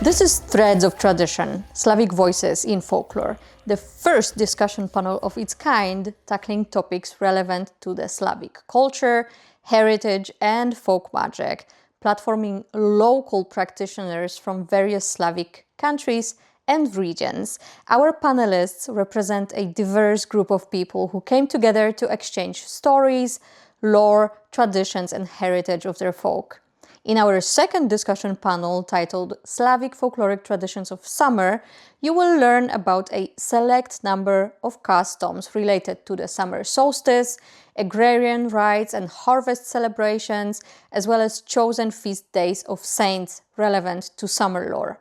This is Threads of Tradition, Slavic Voices in Folklore, the first discussion panel of its kind tackling topics relevant to the Slavic culture, heritage and folk magic, platforming local practitioners from various Slavic countries and regions. Our panelists represent a diverse group of people who came together to exchange stories, lore, traditions and heritage of their folk. In our second discussion panel titled Slavic Folkloric Traditions of Summer, you will learn about a select number of customs related to the summer solstice, agrarian rites and harvest celebrations, as well as chosen feast days of saints relevant to summer lore.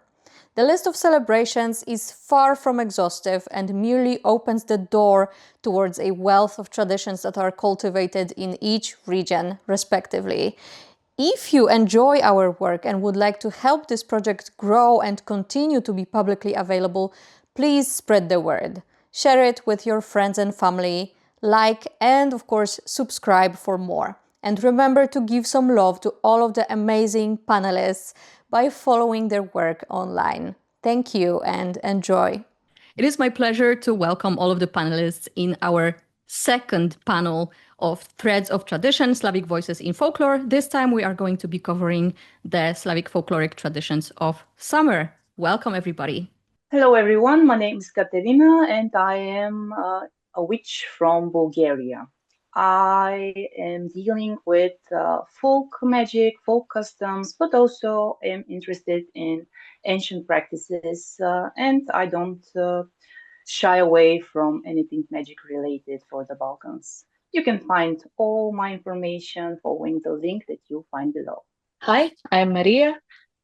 The list of celebrations is far from exhaustive and merely opens the door towards a wealth of traditions that are cultivated in each region, respectively. If you enjoy our work and would like to help this project grow and continue to be publicly available, please spread the word. Share it with your friends and family, like and of course subscribe for more. And remember to give some love to all of the amazing panelists by following their work online. Thank you and enjoy. It is my pleasure to welcome all of the panelists in our second panel of Threads of Tradition, Slavic Voices in Folklore. This time we are going to be covering the Slavic folkloric traditions of summer. Welcome, everybody. Hello, everyone. My name is Katerina, and I am a witch from Bulgaria. I am dealing with folk magic, folk customs, but also am interested in ancient practices, and I don't shy away from anything magic related for the Balkans. You can find all my information following the link that you'll find below. Hi, I'm Mariya.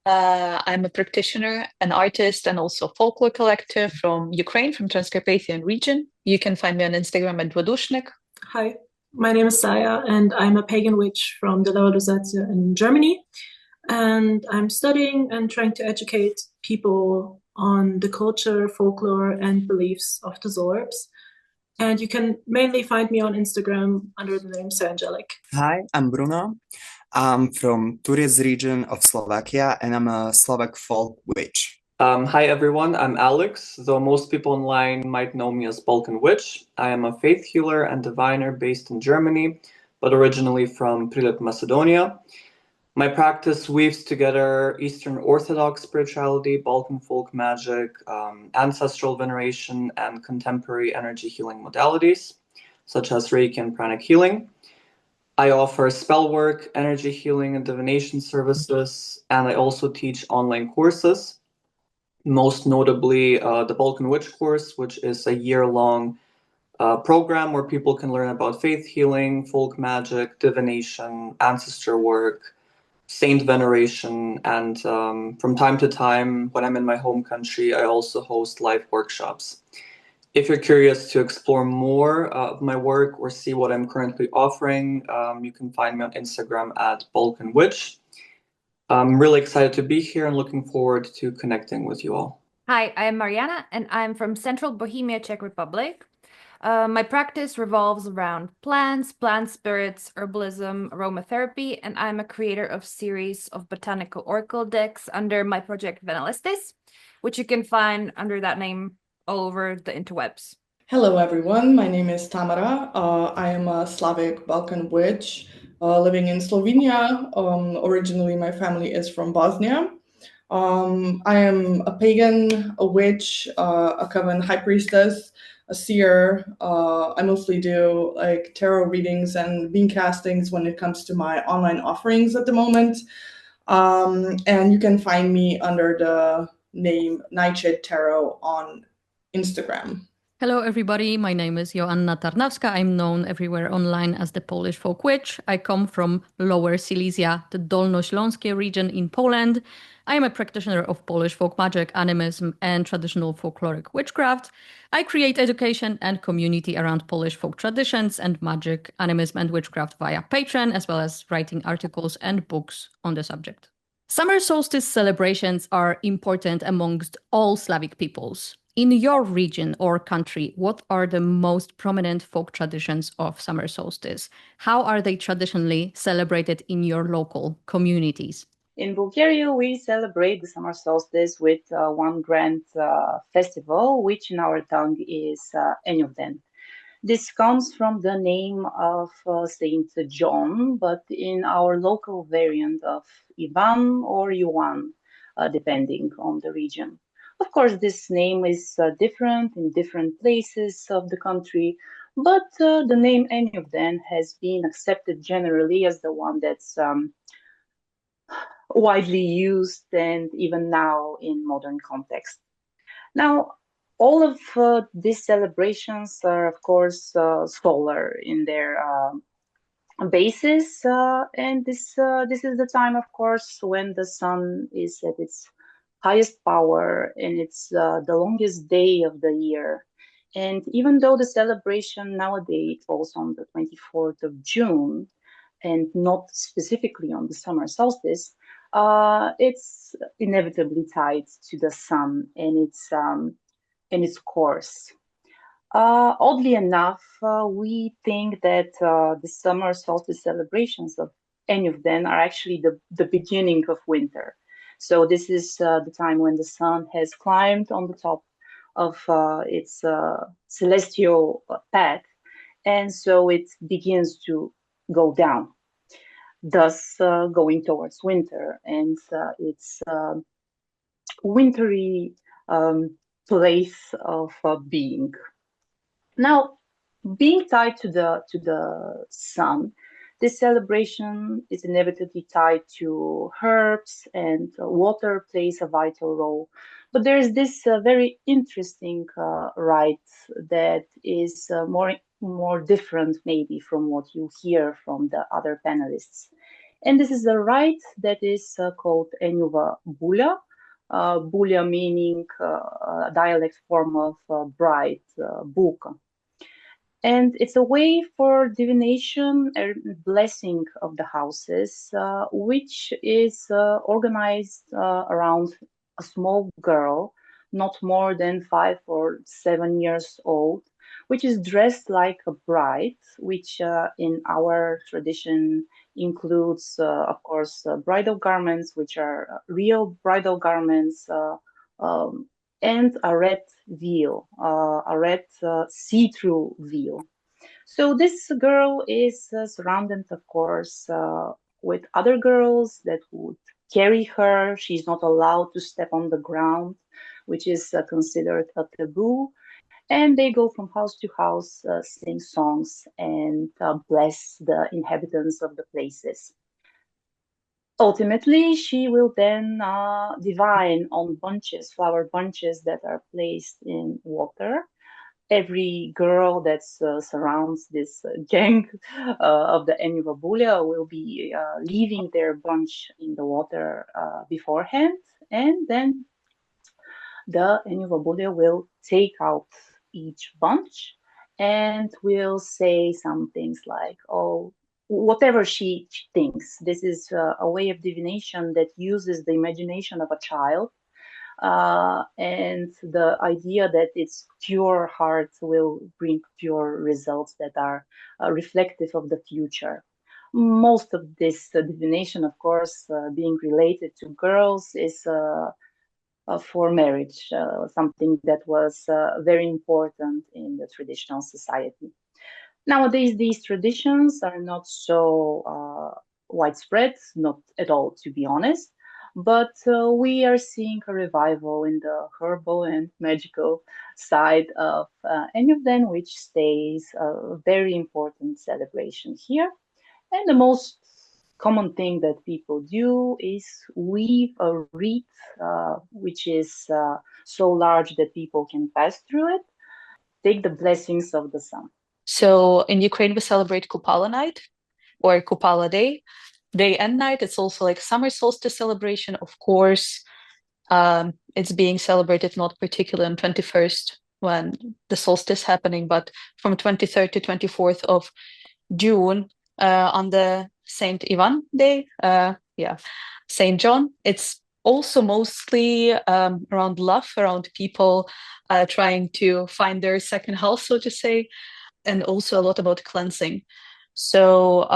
I'm a practitioner, an artist, and also folklore collector from Ukraine, from Transcarpathian region. You can find me on Instagram at 𝐏𝐻𝐿. Hi, my name is Sayaa, and I'm a pagan witch from the Lower Lusatia in Germany. And I'm studying and trying to educate people on the culture, folklore, and beliefs of the Sorbs. And you can mainly find me on Instagram under the name Sayangelic. Hi, I'm Bruno. I'm from Turiz region of Slovakia, and I'm a Slavic folk witch. Hi everyone, I'm Aleks, though most people online might know me as Balkan Witch. I am a faith healer and diviner based in Germany, but originally from Prilep, Macedonia. My practice weaves together Eastern Orthodox spirituality, Balkan folk magic, ancestral veneration, and contemporary energy healing modalities, such as Reiki and pranic healing. I offer spell work, energy healing, and divination services, and I also teach online courses, most notably the Balkan Witch course, which is a year-long program where people can learn about faith healing, folk magic, divination, ancestor work, saint veneration, and from time to time, when I'm in my home country, I also host live workshops. If you're curious to explore more of my work or see what I'm currently offering, you can find me on Instagram at Balkan Witch. I'm really excited to be here and looking forward to connecting with you all. Hi, I am Mariana, and I'm from Central Bohemia, Czech Republic. My practice revolves around plants, plant spirits, herbalism, aromatherapy, and I'm a creator of series of botanical oracle decks under my project Venelestis, which you can find under that name all over the interwebs. Hello everyone, my name is Tamara. I am a Slavic Balkan witch living in Slovenia. Originally my family is from Bosnia. I am a pagan, a witch, a coven high priestess, a seer. I mostly do like tarot readings and bean castings when it comes to my online offerings at the moment. And you can find me under the name Nightshade Tarot on Instagram. Hello everybody, my name is Joanna Tarnawska. I'm known everywhere online as the Polish folk witch. I come from Lower Silesia, the Dolnośląskie region in Poland. I am a practitioner of Polish folk magic, animism, and traditional folkloric witchcraft. I create education and community around Polish folk traditions and magic, animism, and witchcraft via Patreon, as well as writing articles and books on the subject. Summer solstice celebrations are important amongst all Slavic peoples. In your region or country, what are the most prominent folk traditions of summer solstice? How are they traditionally celebrated in your local communities? In Bulgaria, we celebrate the summer solstice with one grand festival, which in our tongue is 𝐏𝐀𝐍𝐄𝐋𝐈𝐒. This comes from the name of Saint John, but in our local variant of Ivan or Ioan, depending on the region. Of course, this name is different in different places of the country, but the name 𝐏𝐀𝐍𝐿 has been accepted generally as the one that's widely used and even now in modern context. Now, all of these celebrations are, of course, solar in their basis, and this is the time, of course, when the sun is at its highest power and it's the longest day of the year. And even though the celebration nowadays falls on the 24th of June and not specifically on the summer solstice, it's inevitably tied to the sun and its course. Oddly enough, we think that the summer solstice celebrations of 𝐏𝐻𝐿 are actually the beginning of winter. So this is the time when the sun has climbed on the top of its celestial path, and so it begins to go down, thus going towards winter and its wintry place of being. Now, being tied to the sun, this celebration is inevitably tied to herbs, and water plays a vital role. But there is this very interesting rite that is more different maybe from what you hear from the other panelists. And this is a rite that is called 𝐴ņuva bulja. Bulja meaning a dialect form of bride, bulka. And it's a way for divination and blessing of the houses, which is organized around a small girl, not more than 5 or 7 years old, which is dressed like a bride, which in our tradition includes, of course, bridal garments, which are real bridal garments, and a red veil, a red see-through veil. So this girl is surrounded, of course, with other girls that would carry her. She's not allowed to step on the ground, which is considered a taboo. And they go from house to house, sing songs, and bless the inhabitants of the places. Ultimately, she will then divine on bunches, flower bunches that are placed in water. Every girl that surrounds this gang of the 𝐴ņuva bulja will be leaving their bunch in the water beforehand, and then the 𝐴ņuva bulja will take out each bunch and will say some things like, oh, whatever she thinks. This is a way of divination that uses the imagination of a child, and the idea that its pure heart will bring pure results that are reflective of the future. Most of this divination, of course, being related to girls, is for marriage, something that was very important in the traditional society. Nowadays, these traditions are not so widespread, not at all, to be honest, but we are seeing a revival in the herbal and magical side of 𝐴ņuva, which stays a very important celebration here. And the most common thing that people do is weave a wreath, which is so large that people can pass through it, take the blessings of the sun. So in Ukraine, we celebrate Kupala night or Kupala day, day and night. It's also like summer solstice celebration. Of course, it's being celebrated not particularly on 21st when the solstice happening, but from 23rd to 24th of June on the Saint Ivan day, Saint John. It's also mostly around love, around people trying to find their second house, so to say, and also a lot about cleansing. So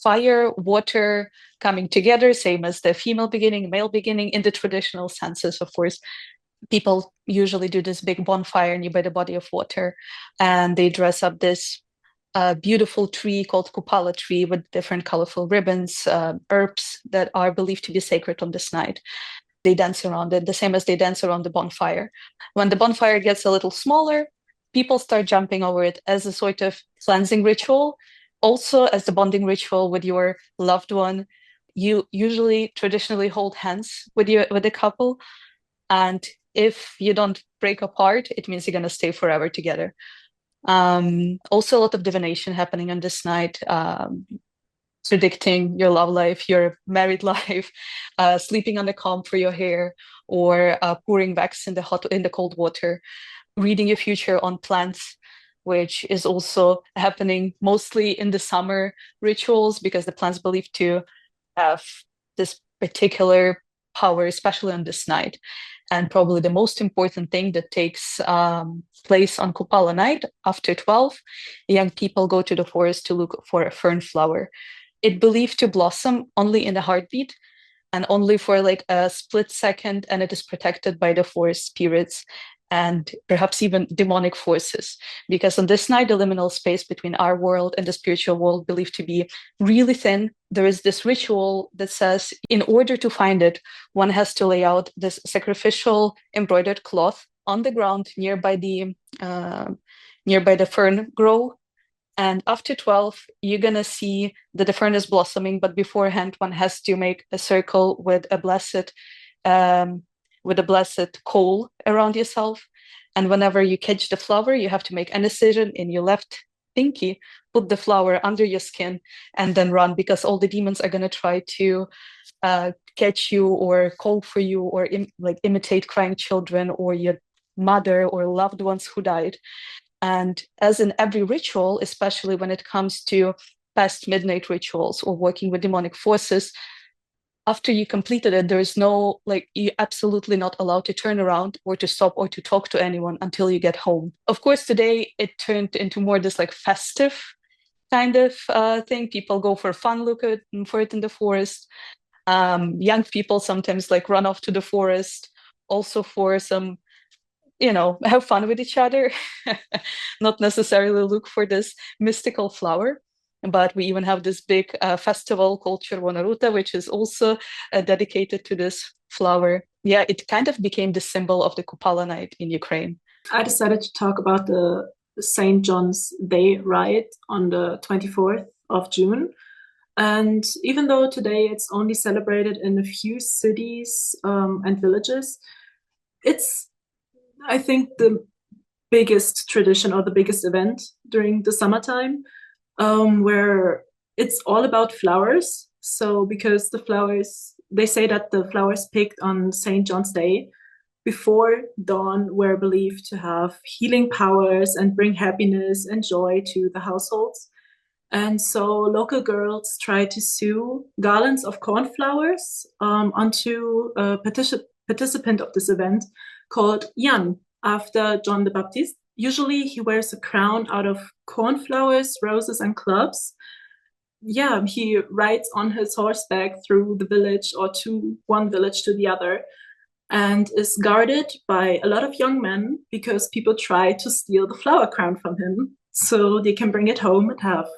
fire, water coming together, same as the female beginning, male beginning in the traditional senses, of course. People usually do this big bonfire nearby the body of water, and they dress up this beautiful tree called kupala tree with different colorful ribbons, herbs that are believed to be sacred on this night. They dance around it, the same as they dance around the bonfire. When the bonfire gets a little smaller, people start jumping over it as a sort of cleansing ritual, also as the bonding ritual with your loved one. You usually traditionally hold hands with the couple, and if you don't break apart, it means you're going to stay forever together. Also, a lot of divination happening on this night, predicting your love life, your married life, sleeping on the comb for your hair, or pouring wax in the cold water, reading your future on plants, which is also happening mostly in the summer rituals, because the plants believed to have this particular power, especially on this night. And probably the most important thing that takes place on Kupala night, after 12, young people go to the forest to look for a fern flower. It believed to blossom only in a heartbeat and only for like a split second, and it is protected by the forest spirits and perhaps even demonic forces, because on this night the liminal space between our world and the spiritual world believed to be really thin. There is this ritual that says in order to find it, one has to lay out this sacrificial embroidered cloth on the ground nearby the fern grove. And after 12, you're going to see that the fern is blossoming, but beforehand, one has to make a circle with a blessed coal around yourself. And whenever you catch the flower, you have to make an incision in your left pinky, put the flower under your skin, and then run, because all the demons are going to try to catch you or call for you, or imitate crying children or your mother or loved ones who died. And as in every ritual, especially when it comes to past midnight rituals or working with demonic forces, after you completed it, there is no, you're absolutely not allowed to turn around or to stop or to talk to anyone until you get home. Of course, today it turned into more this festive kind of thing. People go for fun for it in the forest. Young people sometimes run off to the forest also for some, have fun with each other, not necessarily look for this mystical flower. But we even have this big festival called Červona ruta, which is also dedicated to this flower. Yeah, it kind of became the symbol of the Kupala night in Ukraine. I decided to talk about the St. John's Day riot on the 24th of June. And even though today it's only celebrated in a few cities and villages, it's, I think, the biggest tradition or the biggest event during the summertime, where it's all about flowers. So because the flowers, they say that the flowers picked on St. John's Day before dawn were believed to have healing powers and bring happiness and joy to the households. And so local girls try to sew garlands of cornflowers onto a participant of this event called Jan, after John the Baptist. Usually he wears a crown out of cornflowers, roses, and clubs. Yeah, he rides on his horseback through the village or to one village to the other, and is guarded by a lot of young men because people try to steal the flower crown from him so they can bring it home and have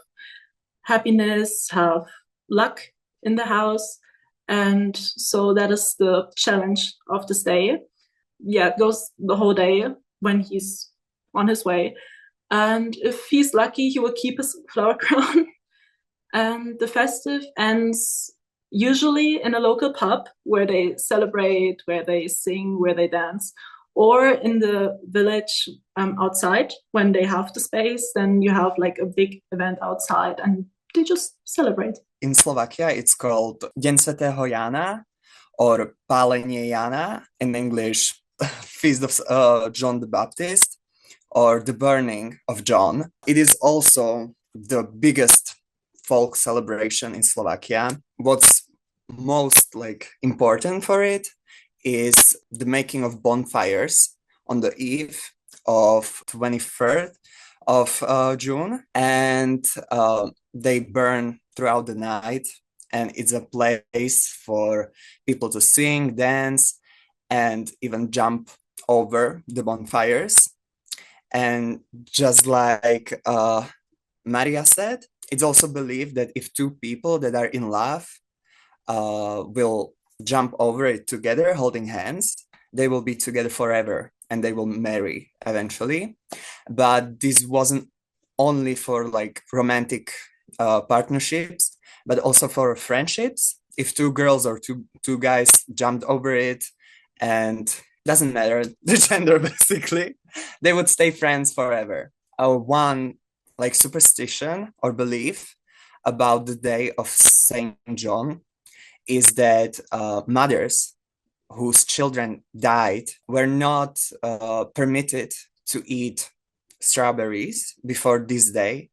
happiness, have luck in the house. And so that is the challenge of this day. Yeah, it goes the whole day when he's on his way. And if he's lucky, he will keep his flower crown. And the festive ends usually in a local pub where they celebrate, where they sing, where they dance, or in the village outside when they have the space. Then you have a big event outside and they just celebrate. In Slovakia, it's called Deň svätého Jána, or Pálenie Jana, in English, Feast of John the Baptist, or the Burning of John. It is also the biggest folk celebration in Slovakia. What's most important for it is the making of bonfires on the eve of 23rd of June, and they burn throughout the night, and it's a place for people to sing, dance, and even jump over the bonfires. And just like Mariya said, it's also believed that if two people that are in love will jump over it together, holding hands, they will be together forever and they will marry eventually. But this wasn't only for like romantic partnerships, but also for friendships. If two girls or two guys jumped over it, and doesn't matter the gender basically, they would stay friends forever. One like superstition or belief about the day of Saint John is that mothers whose children died were not permitted to eat strawberries before this day,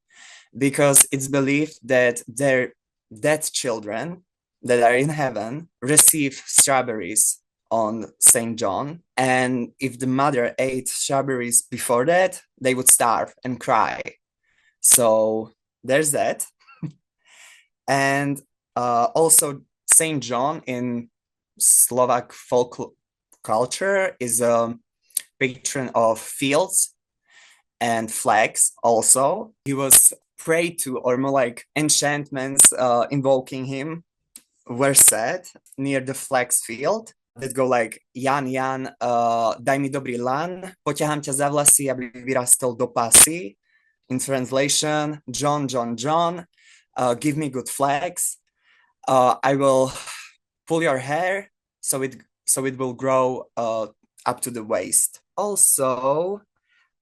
because it's believed that their dead children that are in heaven receive strawberries on Saint John, and if the mother ate strawberries before that, they would starve and cry. So there's that. And also Saint John in Slovak folk culture is a patron of fields and flags also. He was prayed to, or more like enchantments invoking him were said near the flags field that go like Jan, Jan, daj mi dobrý lan, poťahám ťa za vlasy, aby vyrastol do pasy. In translation, John, John, John, give me good flags. I will pull your hair so it will grow up to the waist. Also,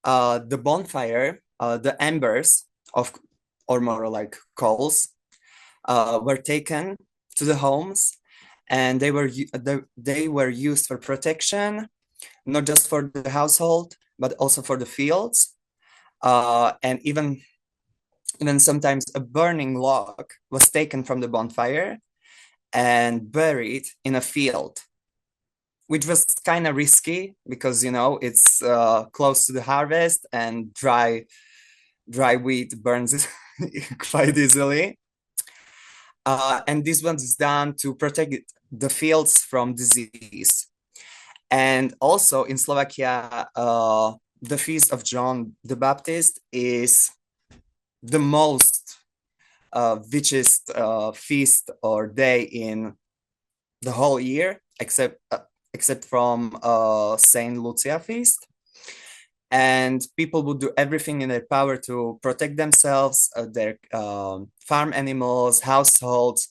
the bonfire, the embers of, or more like coals, were taken to the homes, and they were used for protection, not just for the household, but also for the fields. And even sometimes a burning log was taken from the bonfire and buried in a field, which was kind of risky because, you know, it's close to the harvest and dry wheat burns quite easily. And this was done to protect the fields from disease. And also in Slovakia, the feast of John the Baptist is the most witchest feast or day in the whole year, except from Saint Lucia feast. And people would do everything in their power to protect themselves, their farm animals, households,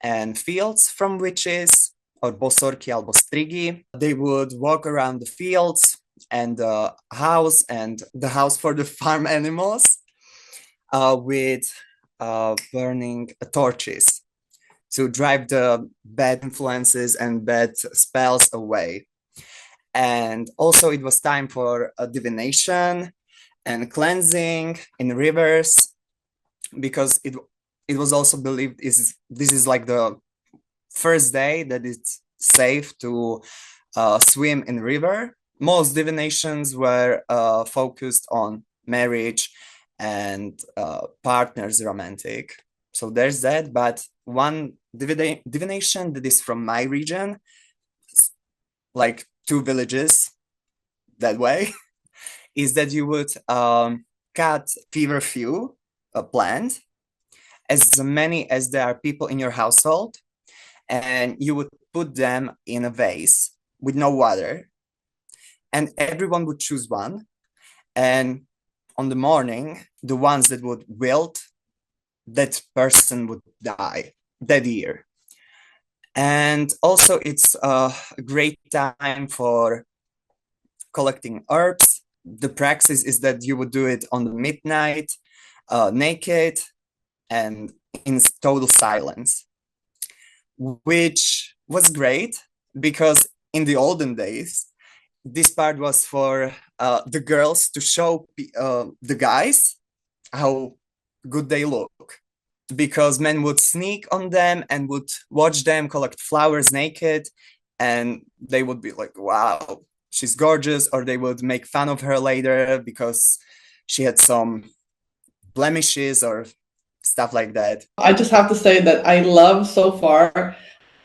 and fields from witches or bosorky albo strigy. They would walk around the fields and the house for the farm animals with burning torches to drive the bad influences and bad spells away. And also it was time for divination and cleansing in rivers, because it was also believed this is like the first day that it's safe to swim in river. Most divinations were focused on marriage and partners romantic. So there's that. But one divination that is from my region, like 2 villages that way, is that you would cut feverfew, a plant, as many as there are people in your household, and you would put them in a vase with no water, and everyone would choose one, and on the morning, the ones that would wilt, that person would die that year. And also it's a great time for collecting herbs. The practice is that you would do it on the midnight, naked and in total silence, which was great because in the olden days, this part was for the girls to show the guys how good they look, because men would sneak on them and would watch them collect flowers naked, and they would be like, wow, she's gorgeous, or they would make fun of her later because she had some blemishes or stuff like that. I just have to say that I love so far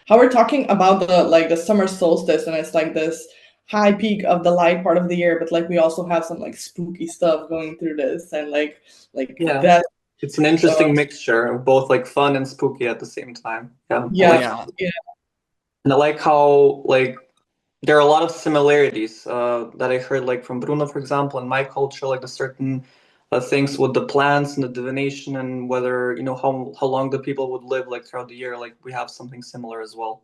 how we're talking about the summer solstice, and it's like this high peak of the light part of the year, but like we also have some like spooky stuff going through this, and like Yeah. that. It's an interesting mixture of both like fun and spooky at the same time. Yeah. Yeah. And I like how like there are a lot of similarities that I heard like from Bruno, for example, in my culture, like the certain things with the plants and the divination and whether, you know, how long the people would live like throughout the year, like we have something similar as well.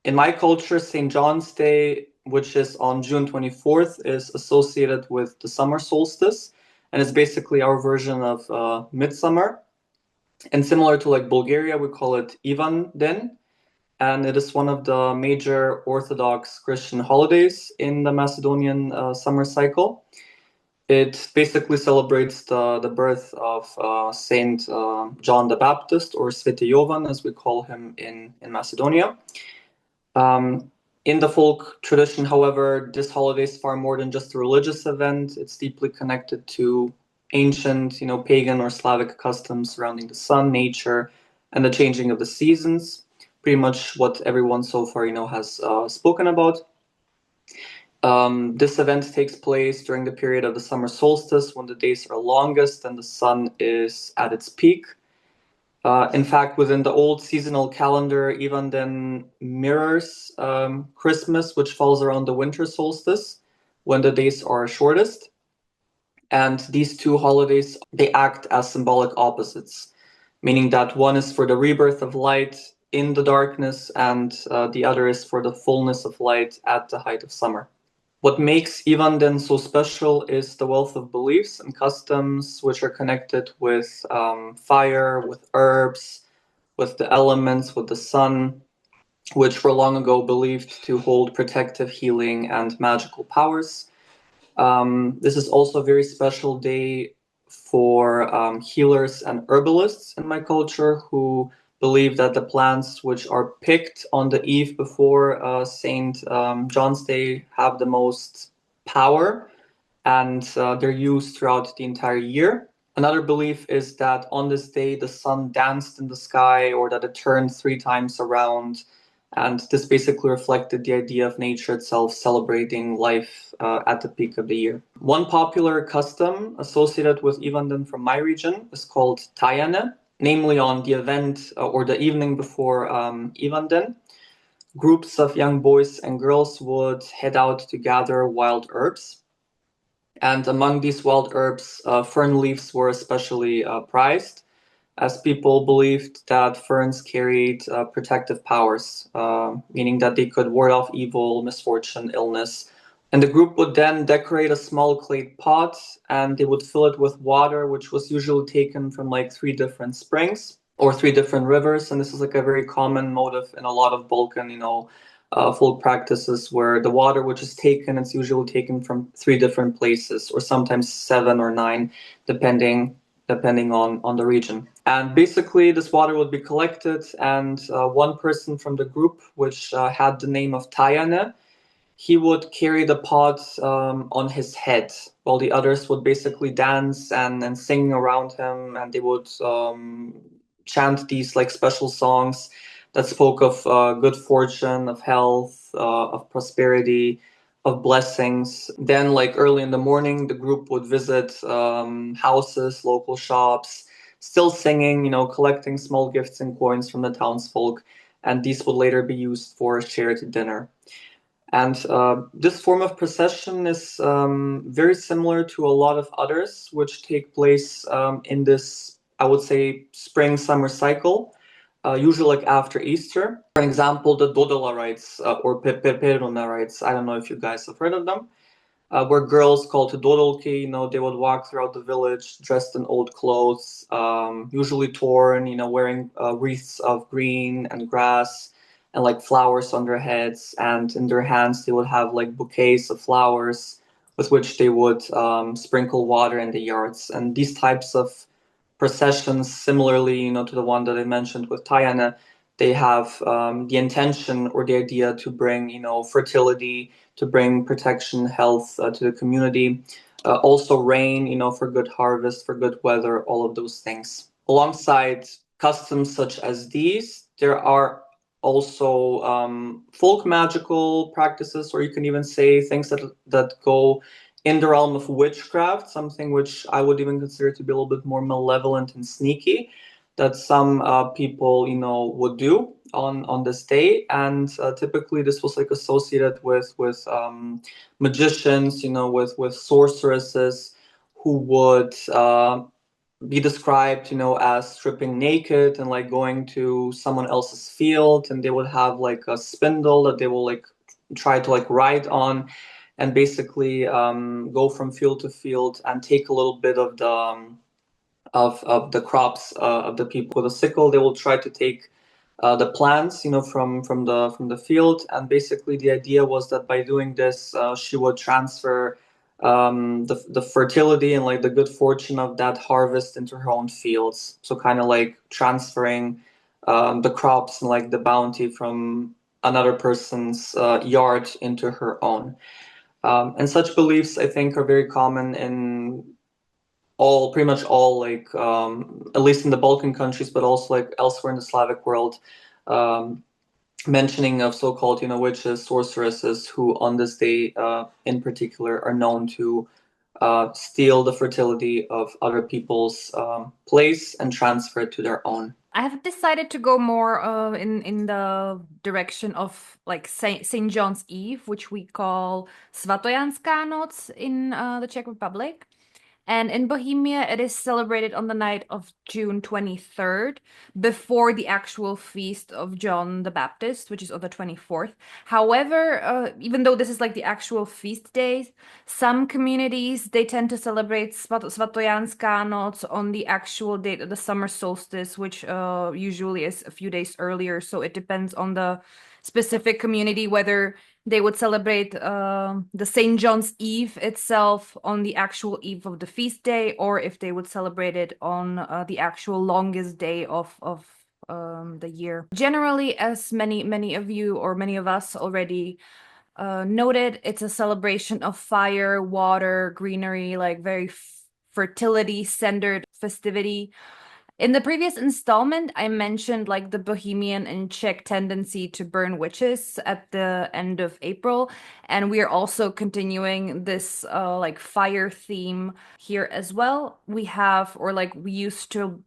In my culture, St. John's Day, which is on June 24th, is associated with the summer solstice. And it's basically our version of midsummer. And similar to like Bulgaria, we call it Ivan Den. And it is one of the major Orthodox Christian holidays in the Macedonian summer cycle. It basically celebrates the birth of Saint John the Baptist, or Sveti Jovan, as we call him in Macedonia. In the folk tradition, however, this holiday is far more than just a religious event. It's deeply connected to ancient, you know, pagan or Slavic customs surrounding the sun, nature, and the changing of the seasons. Pretty much what everyone so far, you know, has spoken about. This event takes place during the period of the summer solstice, when the days are longest and the sun is at its peak. In fact, within the old seasonal calendar, even then mirrors Christmas, which falls around the winter solstice, when the days are shortest. And these two holidays, they act as symbolic opposites, meaning that one is for the rebirth of light in the darkness, and the other is for the fullness of light at the height of summer. What makes Ivan Den so special is the wealth of beliefs and customs which are connected with fire, with herbs, with the elements, with the sun, which were long ago believed to hold protective, healing, and magical powers. This is also a very special day for healers and herbalists in my culture, who believe that the plants which are picked on the eve before St. John's Day have the most power, and they're used throughout the entire year. Another belief is that on this day the sun danced in the sky, or that it turned 3 times around, and this basically reflected the idea of nature itself celebrating life at the peak of the year. One popular custom associated with Ivanden from my region is called Tajane, namely on the event or the evening before Ivanden. Groups of young boys and girls would head out to gather wild herbs. And among these wild herbs, fern leaves were especially prized, as people believed that ferns carried protective powers, meaning that they could ward off evil, misfortune, illness. And the group would then decorate a small clay pot, and they would fill it with water, which was usually taken from like 3 different springs or 3 different rivers. And this is like a very common motive in a lot of Balkan, folk practices, where the water which is taken, it's usually taken from 3 different places, or sometimes 7 or 9, depending on the region. And basically this water would be collected, and one person from the group, which had the name of Tajane, he would carry the pot on his head, while the others would basically dance and sing around him, and they would chant these like special songs that spoke of good fortune, of health, of prosperity, of blessings. Then like early in the morning, the group would visit houses, local shops, still singing, collecting small gifts and coins from the townsfolk, and these would later be used for a shared dinner. And this form of procession is very similar to a lot of others which take place in this, I would say, spring-summer cycle, usually like after Easter. For example, the Dodola rites or Perperona rites, I don't know if you guys have heard of them, where girls called to Dodolki, they would walk throughout the village dressed in old clothes, usually torn, wearing wreaths of green and grass, and like flowers on their heads, and in their hands they would have like bouquets of flowers with which they would sprinkle water in the yards. And these types of processions, similarly, to the one that I mentioned with Tajane, they have the intention or the idea to bring, fertility, to bring protection, health to the community, also rain, for good harvest, for good weather, all of those things. alongside customs such as these, there are also folk magical practices, or you can even say things that go in the realm of witchcraft, something which I would even consider to be a little bit more malevolent and sneaky, that some people, would do on this day. And typically this was like associated with magicians, with sorceresses who would be described, as stripping naked and like going to someone else's field, and they would have like a spindle that they will like try to like ride on, and basically go from field to field and take a little bit of the crops of the people. With a sickle, they will try to take the plants, from the field, and basically the idea was that by doing this, she would transfer the fertility and like the good fortune of that harvest into her own fields. So kind of like transferring the crops and like the bounty from another person's yard into her own. And such beliefs, I think, are very common in pretty much all, like at least in the Balkan countries, but also like elsewhere in the Slavic world. Mentioning of so-called, witches, sorceresses, who on this day in particular are known to steal the fertility of other people's place and transfer it to their own. I have decided to go more in the direction of like Saint John's Eve, which we call Svatojanská noc in the Czech Republic. And in Bohemia, it is celebrated on the night of June 23rd, before the actual feast of John the Baptist, which is on the 24th. However, even though this is like the actual feast days, some communities, they tend to celebrate Svatojanská noc on the actual date of the summer solstice, which usually is a few days earlier. So it depends on the specific community whether they would celebrate the St. John's Eve itself on the actual eve of the feast day, or if they would celebrate it on the actual longest day of the year. Generally, as many of you or many of us already noted, it's a celebration of fire, water, greenery, like very fertility-centered festivity. In the previous installment, I mentioned like the Bohemian and Czech tendency to burn witches at the end of April. And we are also continuing this like fire theme here as well. We used to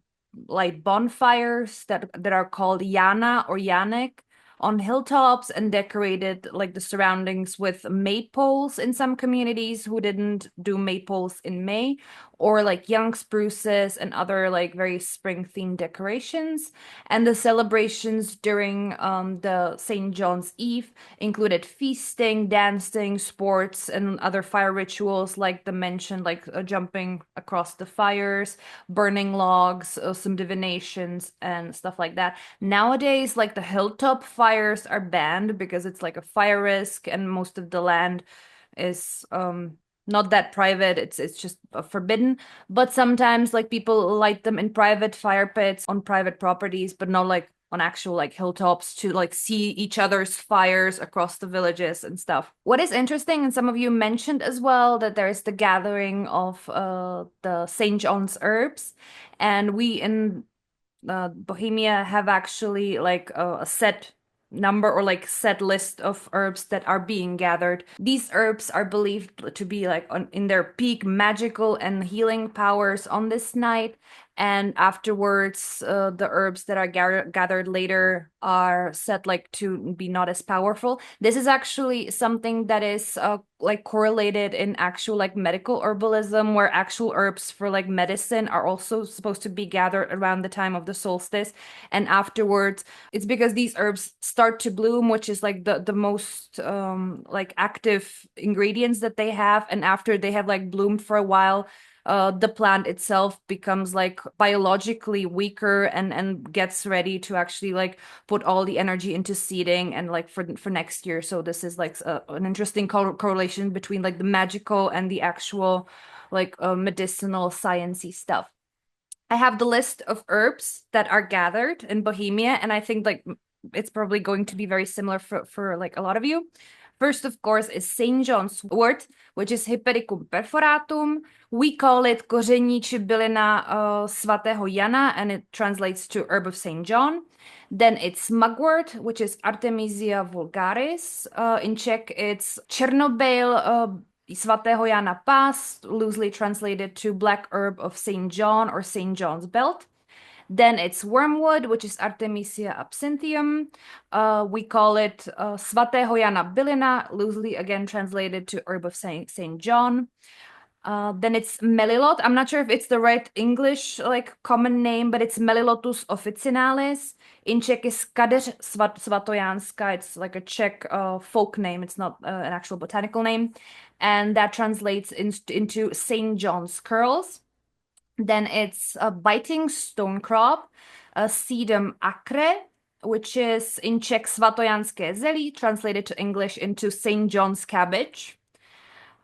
light bonfires that are called Jana or Janek on hilltops, and decorated like the surroundings with maypoles in some communities who didn't do maypoles in May, or like young spruces and other like very spring themed decorations. And the celebrations during the St. John's Eve included feasting, dancing, sports, and other fire rituals like the mentioned, like jumping across the fires, burning logs, some divinations and stuff like that. Nowadays, like the hilltop fires are banned because it's like a fire risk, and most of the land is not that private. It's just forbidden. But sometimes like people light them in private fire pits on private properties, but not like on actual like hilltops to like see each other's fires across the villages and stuff. What is interesting, and some of you mentioned as well, that there is the gathering of the St. John's herbs, and we in Bohemia have actually like a set number or like set list of herbs that are being gathered. These herbs are believed to be like in their peak magical and healing powers on this night, and afterwards the herbs that are gathered later are said like to be not as powerful. This is actually something that is like correlated in actual like medical herbalism, where actual herbs for like medicine are also supposed to be gathered around the time of the solstice, and afterwards it's because these herbs start to bloom, which is like the most like active ingredients that they have, and after they have like bloomed for a while, the plant itself becomes like biologically weaker and gets ready to actually like put all the energy into seeding and like for next year. So this is like an interesting correlation between like the magical and the actual like medicinal sciencey stuff. I have the list of herbs that are gathered in Bohemia, and I think like it's probably going to be very similar for like a lot of you. First, of course, is St. John's wort, which is Hypericum perforatum. We call it koření či bylina svatého Jana, and it translates to herb of St. John. Then it's mugwort, which is Artemisia vulgaris. In Czech, it's Černobyl svatého Jana pás, loosely translated to black herb of St. John or St. John's belt. Then it's wormwood, which is Artemisia absinthium. We call it svatého Jana bylina, loosely again translated to herb of Saint John. Then it's melilot. I'm not sure if it's the right English common name, but it's Melilotus officinalis. In Czech is Kadeř svatojanská. It's like a Czech folk name. It's not an actual botanical name. And that translates into St. John's curls. Then it's a biting stone crop, a sedum acre, which is in Czech svatojanské zelí, translated to English into St. John's cabbage.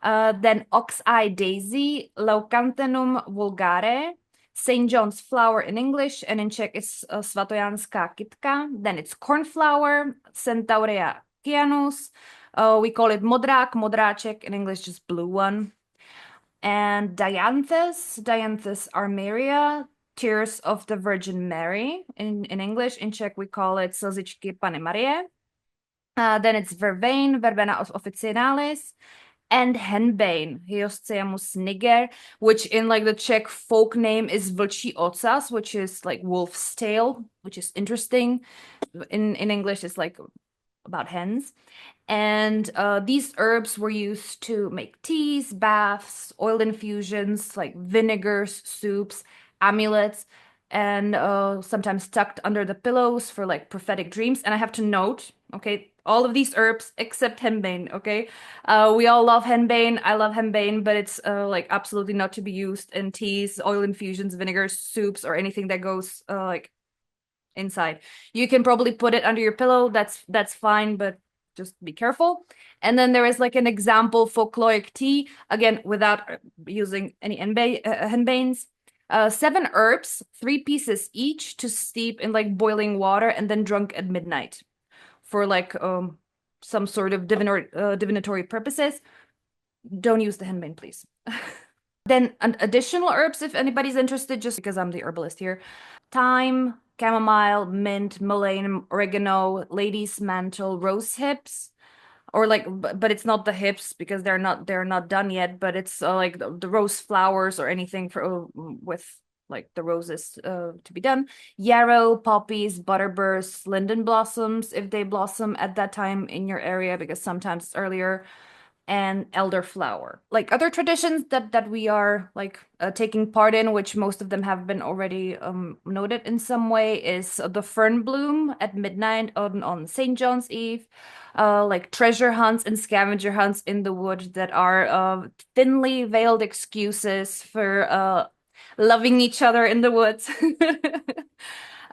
Then ox-eye daisy, Leucanthemum vulgare, St. John's flower in English, and in Czech it's svatojanská kytka. Then it's cornflower, Centaurea cyanus. We call it modrák, modráček, in English just blue one. And Dianthus armeria, Tears of the Virgin Mary in English. In Czech we call it Slzičky Panny Marie. Then it's vervain, Verbena officinalis, and henbane, Hyoscyamus niger, which in the Czech folk name is vlčí ocas, which is like wolf's tail, which is interesting. In English it's about hens. And these herbs were used to make teas, baths, oil infusions, like vinegars, soups, amulets, and sometimes tucked under the pillows for prophetic dreams. And I have to note, okay, all of these herbs except henbane, okay? We all love henbane. I love henbane, but it's absolutely not to be used in teas, oil infusions, vinegars, soups, or anything that goes inside. You can probably put it under your pillow. That's fine, but just be careful. And then there is an example folkloric tea, again, without using any henbanes. 7 herbs, 3 pieces each, to steep in boiling water and then drunk at midnight for some sort of divinatory purposes. Don't use the henbane, please. Then additional herbs, if anybody's interested, just because I'm the herbalist here. Thyme, chamomile, mint, mullein, oregano, lady's mantle, rose hips, or but it's not the hips because they're not done yet, but it's the rose flowers or anything for with the roses to be done. Yarrow, poppies, butterburs, linden blossoms if they blossom at that time in your area, because sometimes it's earlier. And elderflower. Other traditions that we are taking part in, which most of them have been already noted in some way, is the fern bloom at midnight on St. John's Eve, treasure hunts and scavenger hunts in the wood that are thinly veiled excuses for loving each other in the woods.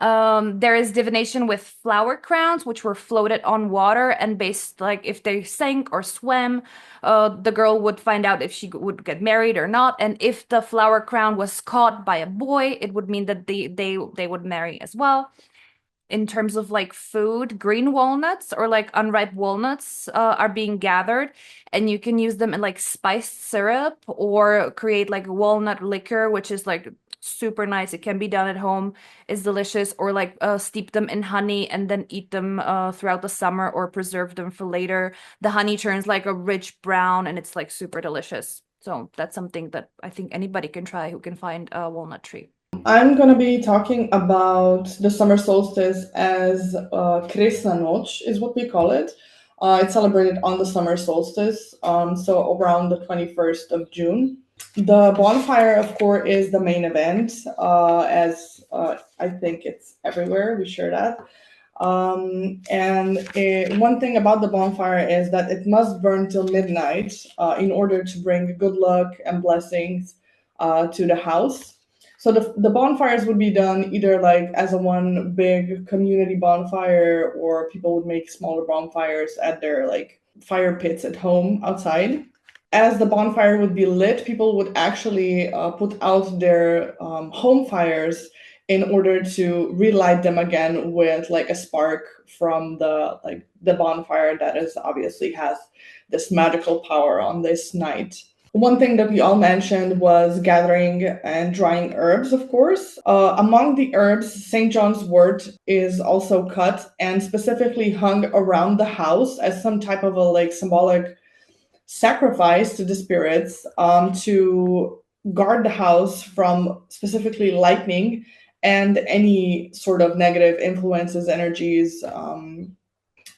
There is divination with flower crowns, which were floated on water, and based if they sank or swam, the girl would find out if she would get married or not. And if the flower crown was caught by a boy, it would mean that they would marry as well. In terms of food, green walnuts or unripe walnuts are being gathered, and you can use them in spiced syrup or create walnut liquor, which is super nice. It can be done at home. It's delicious. Or steep them in honey and then eat them throughout the summer, or preserve them for later. The honey turns a rich brown and it's super delicious. So that's something that I think anybody can try who can find a walnut tree. I'm going to be talking about the summer solstice as Kresna Noč is what we call it. It's celebrated on the summer solstice, so around the 21st of June. The bonfire, of course, is the main event, as I think it's everywhere. We share that. One thing about the bonfire is that it must burn till midnight in order to bring good luck and blessings to the house. So the bonfires would be done either as a one big community bonfire, or people would make smaller bonfires at their fire pits at home outside. As the bonfire would be lit, people would actually put out their home fires in order to relight them again with like a spark from the bonfire that is obviously has this magical power on this night. One thing that we all mentioned was gathering and drying herbs, of course. Among the herbs, St. John's wort is also cut and specifically hung around the house as some type of a like symbolic sacrifice to the spirits, to guard the house from specifically lightning and any sort of negative influences, energies.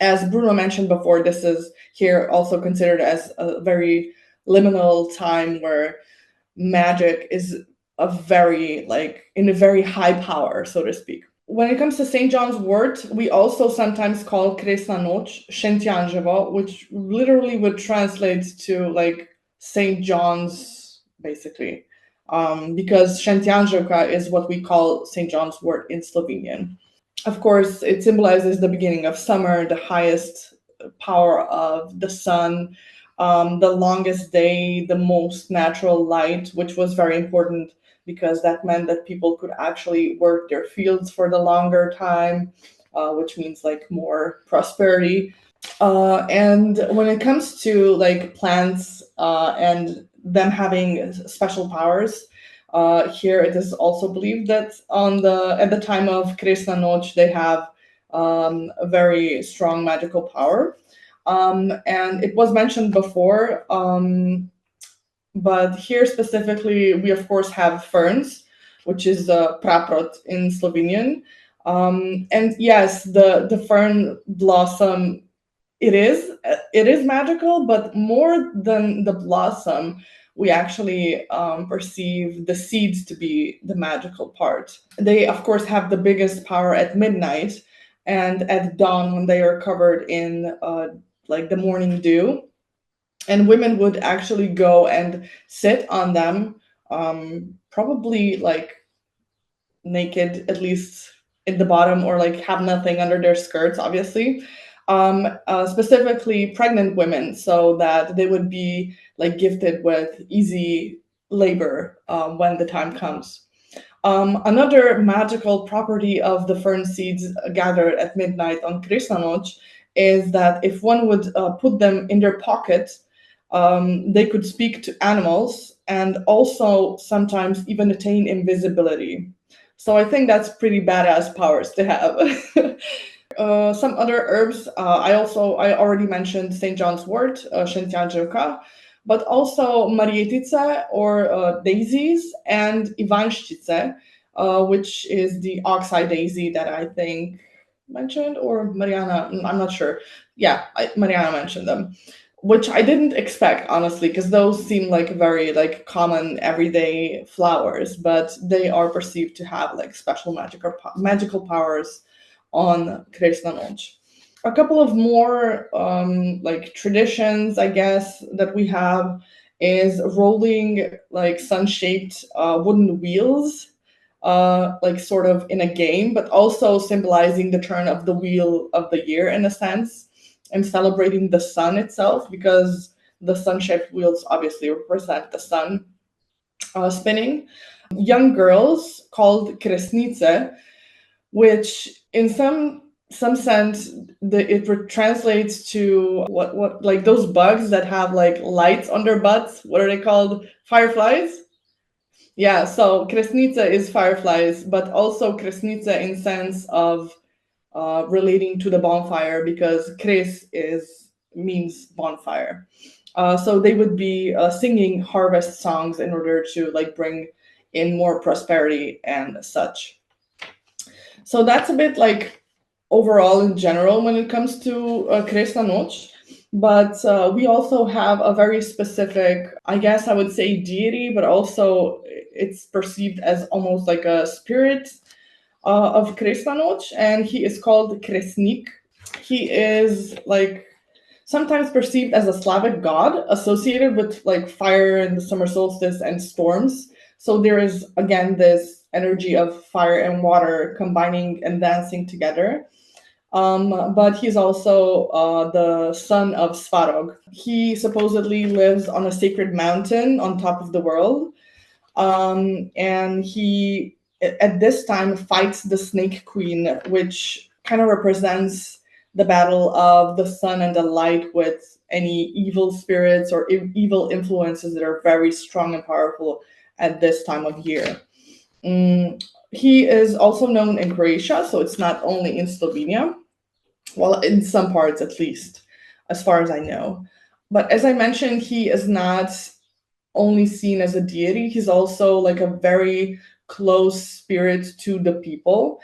As Bruno mentioned before, this is here also considered as a very liminal time where magic is a very in a very high power, so to speak. When it comes to St. John's wort, we also sometimes call Kresna Noč 𝐏𝐀𝐍𝐿𝐒𝐉𝐒, which literally would translate to like St. John's, basically, because 𝐏𝐀𝐍𝐿𝐒𝐉𝐒 is what we call St. John's wort in Slovenian. Of course, it symbolizes the beginning of summer, the highest power of the sun, the longest day, the most natural light, which was very important because that meant that people could actually work their fields for the longer time, which means like more prosperity. And when it comes to like plants and them having special powers, here it is also believed that at the time of Kresna Noč they have a very strong magical power. And it was mentioned before, but here specifically we of course have ferns, which is praprot in Slovenian. And yes, the fern blossom, it is magical, but more than the blossom, we actually perceive the seeds to be the magical part. They of course have the biggest power at midnight and at dawn when they are covered in like the morning dew, and women would actually go and sit on them, probably like naked, at least in the bottom, or like have nothing under their skirts, obviously. Specifically pregnant women, so that they would be like gifted with easy labor when the time comes. Another magical property of the fern seeds gathered at midnight on Kresna Noč is that if one would put them in their pocket, they could speak to animals and also sometimes even attain invisibility. So I think that's pretty badass powers to have. Some other herbs, I already mentioned St. John's wort, 𝐏𝐀𝐍𝐿𝐒𝐉𝐒, but also Marietice or daisies and Ivanštice, which is the ox-eye daisy that I think mentioned, or Mariana, I'm not sure. Yeah, Mariana mentioned them, which I didn't expect, honestly, because those seem like very like common everyday flowers, but they are perceived to have like special magical powers on Kresna Noč. A couple of more like traditions, I guess, that we have is rolling like sun-shaped wooden wheels, like sort of in a game, but also symbolizing the turn of the wheel of the year in a sense, and celebrating the sun itself, because the sun-shaped wheels obviously represent the sun spinning. Young girls called kresnice, which in some sense it translates to what like those bugs that have like lights on their butts. What are they called? Fireflies? Yeah, so kresnice is fireflies, but also kresnice in sense of relating to the bonfire, because kres means bonfire. So they would be singing harvest songs in order to like bring in more prosperity and such. So that's a bit like overall in general when it comes to Kresna Noč. But we also have a very specific, I guess I would say deity, but also it's perceived as almost like a spirit of Kresna Noč, and he is called Kresnik. He is like sometimes perceived as a Slavic god associated with like fire and the summer solstice and storms. So there is again this energy of fire and water combining and dancing together. But he's also the son of Svarog. He supposedly lives on a sacred mountain on top of the world. And he at this time fights the Snake Queen, which kind of represents the battle of the sun and the light with any evil spirits or evil influences that are very strong and powerful at this time of year. He is also known in Croatia, so it's not only in Slovenia, well, in some parts at least, as far as I know. But as I mentioned, he is not only seen as a deity, he's also like a very close spirit to the people,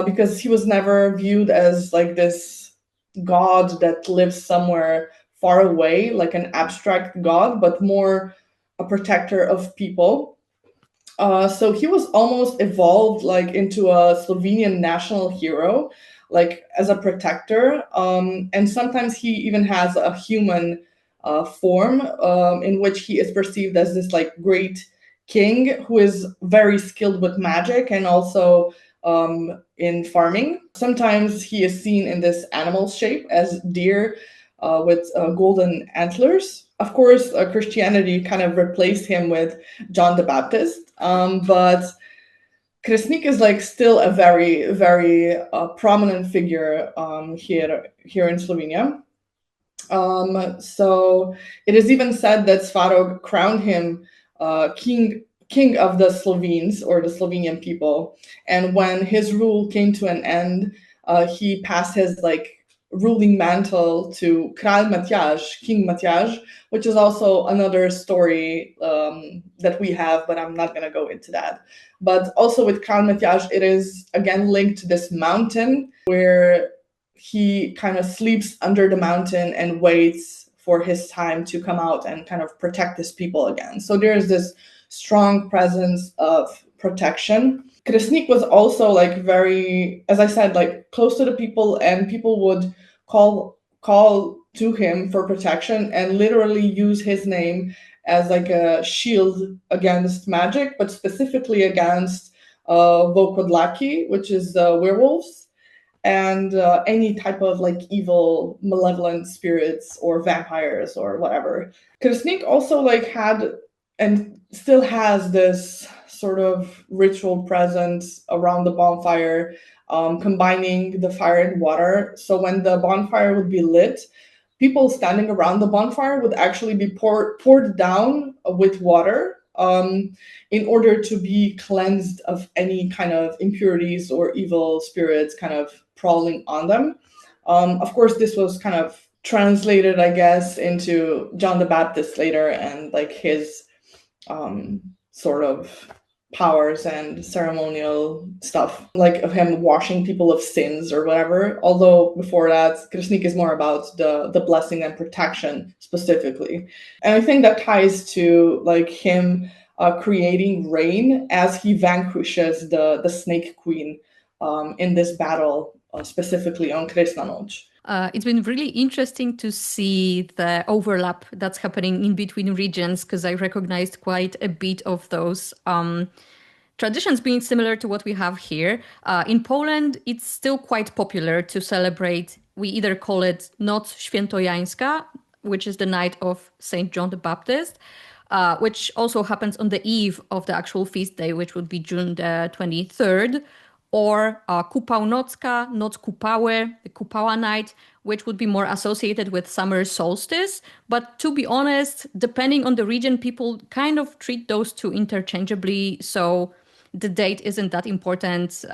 because he was never viewed as like this god that lives somewhere far away, like an abstract god, but more a protector of people. So he was almost evolved like into a Slovenian national hero, like as a protector. And sometimes he even has a human form, in which he is perceived as this like great king who is very skilled with magic and also in farming. Sometimes he is seen in this animal shape as deer with golden antlers. Of course, Christianity kind of replaced him with John the Baptist, but Kresnik is like still a very, very prominent figure here in Slovenia. So it is even said that Svarog crowned him king of the Slovenes, or the Slovenian people. And when his rule came to an end, he passed his like ruling mantle to Kralj Matjaž, King Matjaž, which is also another story that we have, but I'm not going to go into that. But also with Kralj Matjaž, it is again linked to this mountain where he kind of sleeps under the mountain and waits for his time to come out and kind of protect his people again. So there's this strong presence of protection. Kresnik was also like very, as I said, like close to the people, and people would call to him for protection and literally use his name as like a shield against magic, but specifically against Vokodlaki, which is werewolves, and any type of like evil, malevolent spirits or vampires or whatever. Kresnik also like had and still has this sort of ritual presence around the bonfire, combining the fire and water. So when the bonfire would be lit, people standing around the bonfire would actually be poured down with water in order to be cleansed of any kind of impurities or evil spirits kind of prowling on them. Of course, this was kind of translated, I guess, into John the Baptist later and like his sort of powers and ceremonial stuff, like of him washing people of sins or whatever. Although before that, Kresnik is more about the blessing and protection specifically. And I think that ties to like him creating rain as he vanquishes the Snake Queen in this battle, specifically on Kresna Noc. It's been really interesting to see the overlap that's happening in between regions, because I recognized quite a bit of those traditions being similar to what we have here. In Poland, it's still quite popular to celebrate, we either call it Noc Świętojańska, which is the night of Saint John the Baptist, which also happens on the eve of the actual feast day, which would be June the 23rd, or Kupałnocka, Noc Kupały, the Kupała night, which would be more associated with summer solstice. But to be honest, depending on the region, people kind of treat those two interchangeably. So the date isn't that important.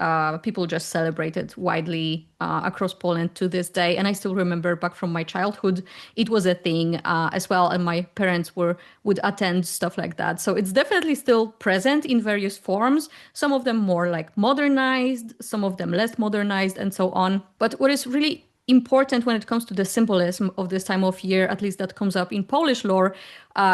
People just celebrate it widely across Poland to this day. And I still remember back from my childhood, it was a thing as well. And my parents would attend stuff like that. So it's definitely still present in various forms. Some of them more like modernized, some of them less modernized, and so on. But what is really important when it comes to the symbolism of this time of year, at least that comes up in Polish lore,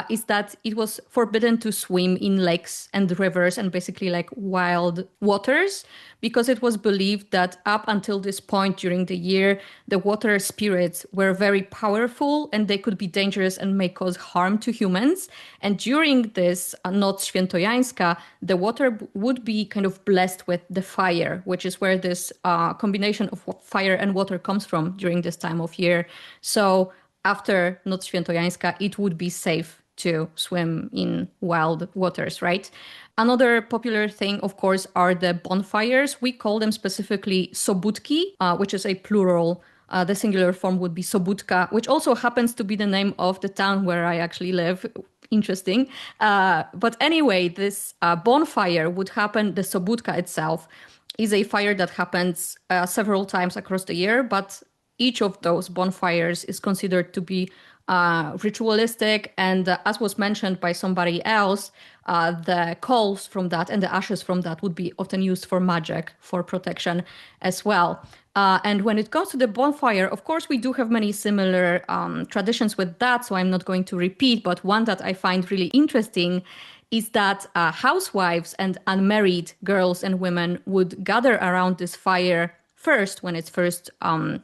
is that it was forbidden to swim in lakes and rivers and basically like wild waters, because it was believed that up until this point during the year, the water spirits were very powerful and they could be dangerous and may cause harm to humans. And during this Noc Świętojańska, the water would be kind of blessed with the fire, which is where this combination of fire and water comes from during this time of year. So after Noc Świętojańska, it would be safe to swim in wild waters, right? Another popular thing, of course, are the bonfires. We call them specifically sobudki, which is a plural. The singular form would be sobutka, which also happens to be the name of the town where I actually live. Interesting. But anyway, this bonfire would happen, the sobutka itself is a fire that happens several times across the year, but each of those bonfires is considered to be ritualistic. And as was mentioned by somebody else, the coals from that and the ashes from that would be often used for magic, for protection as well. And when it comes to the bonfire, of course, we do have many similar traditions with that, so I'm not going to repeat. But one that I find really interesting is that housewives and unmarried girls and women would gather around this fire first when it's first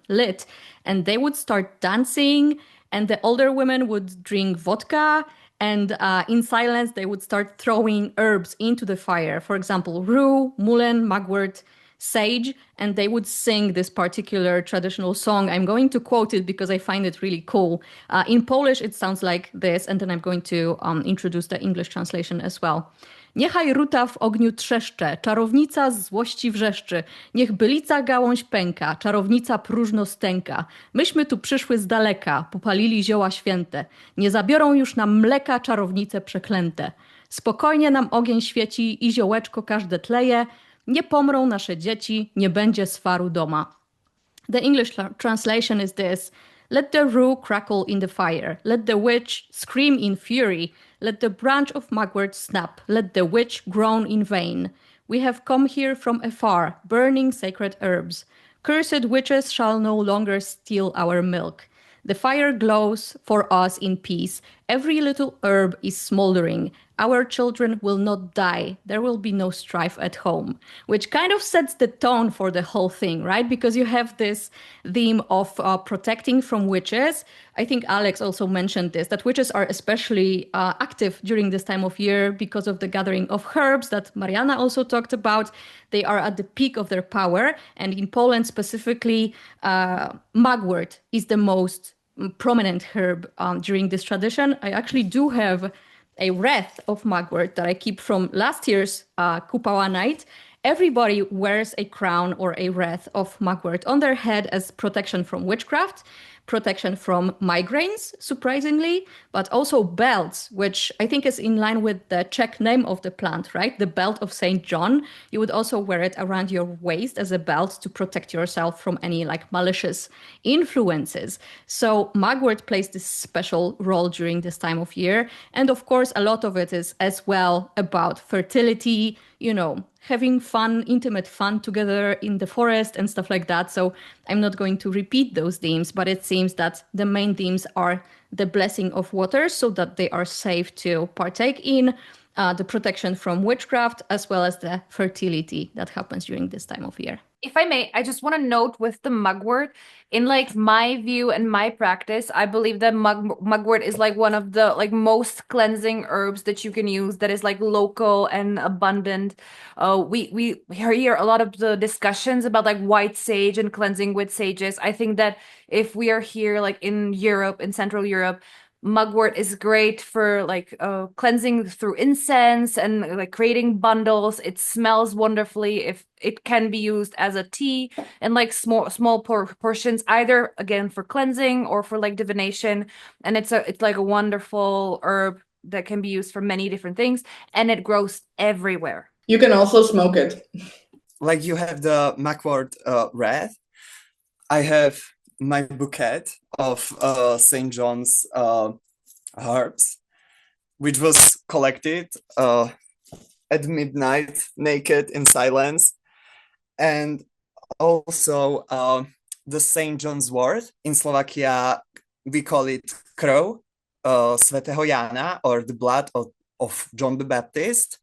lit, and they would start dancing, and the older women would drink vodka, and in silence they would start throwing herbs into the fire. For example, rue, mullen, mugwort, sage, and they would sing this particular traditional song. I'm going to quote it because I find it really cool. In Polish, it sounds like this, and then I'm going to introduce the English translation as well. Niechaj ruta w ogniu trzeszcze, czarownica z złości wrzeszczy. Niech bylica gałąź pęka, czarownica próżno stęka. Myśmy tu przyszły z daleka, popalili zioła święte. Nie zabiorą już nam mleka czarownice przeklęte. Spokojnie nam ogień świeci i ziołeczko każde tleje. Nie pomrą nasze dzieci, nie będzie swaru doma. The English translation is this. Let the rue crackle in the fire. Let the witch scream in fury. Let the branch of mugwort snap. Let the witch groan in vain. We have come here from afar, burning sacred herbs. Cursed witches shall no longer steal our milk. The fire glows for us in peace. Every little herb is smoldering. Our children will not die. There will be no strife at home, which kind of sets the tone for the whole thing, right? Because you have this theme of protecting from witches. I think Aleks also mentioned this, that witches are especially active during this time of year because of the gathering of herbs that Mariana also talked about. They are at the peak of their power. And in Poland specifically, mugwort is the most prominent herb during this tradition. I actually do have a wreath of mugwort that I keep from last year's Kupała night. Everybody wears a crown or a wreath of mugwort on their head as protection from witchcraft, protection from migraines, surprisingly, but also belts, which I think is in line with the Czech name of the plant, right? The belt of Saint John. You would also wear it around your waist as a belt to protect yourself from any like malicious influences. So mugwort plays this special role during this time of year. And of course, a lot of it is as well about fertility, you know, having fun, intimate fun together in the forest and stuff like that. So I'm not going to repeat those themes, but it seems that the main themes are the blessing of water so that they are safe to partake in, the protection from witchcraft, as well as the fertility that happens during this time of year. If I may, I just want to note with the mugwort, in like my view and my practice, I believe that mugwort is like one of the like most cleansing herbs that you can use that is like local and abundant. We hear a lot of the discussions about like white sage and cleansing with sages. I think that if we are here like in Europe, in Central Europe, mugwort is great for like cleansing through incense and like creating bundles. It smells wonderfully. If it can be used as a tea in like small portions, either again for cleansing or for like divination. And it's like a wonderful herb that can be used for many different things, and it grows everywhere. You can also smoke it. Like you have the mugwort wreath. I have my bouquet of St. John's herbs, which was collected at midnight, naked in silence. And also the St. John's wort. In Slovakia, we call it krv svätého Jána, or the blood of John the Baptist.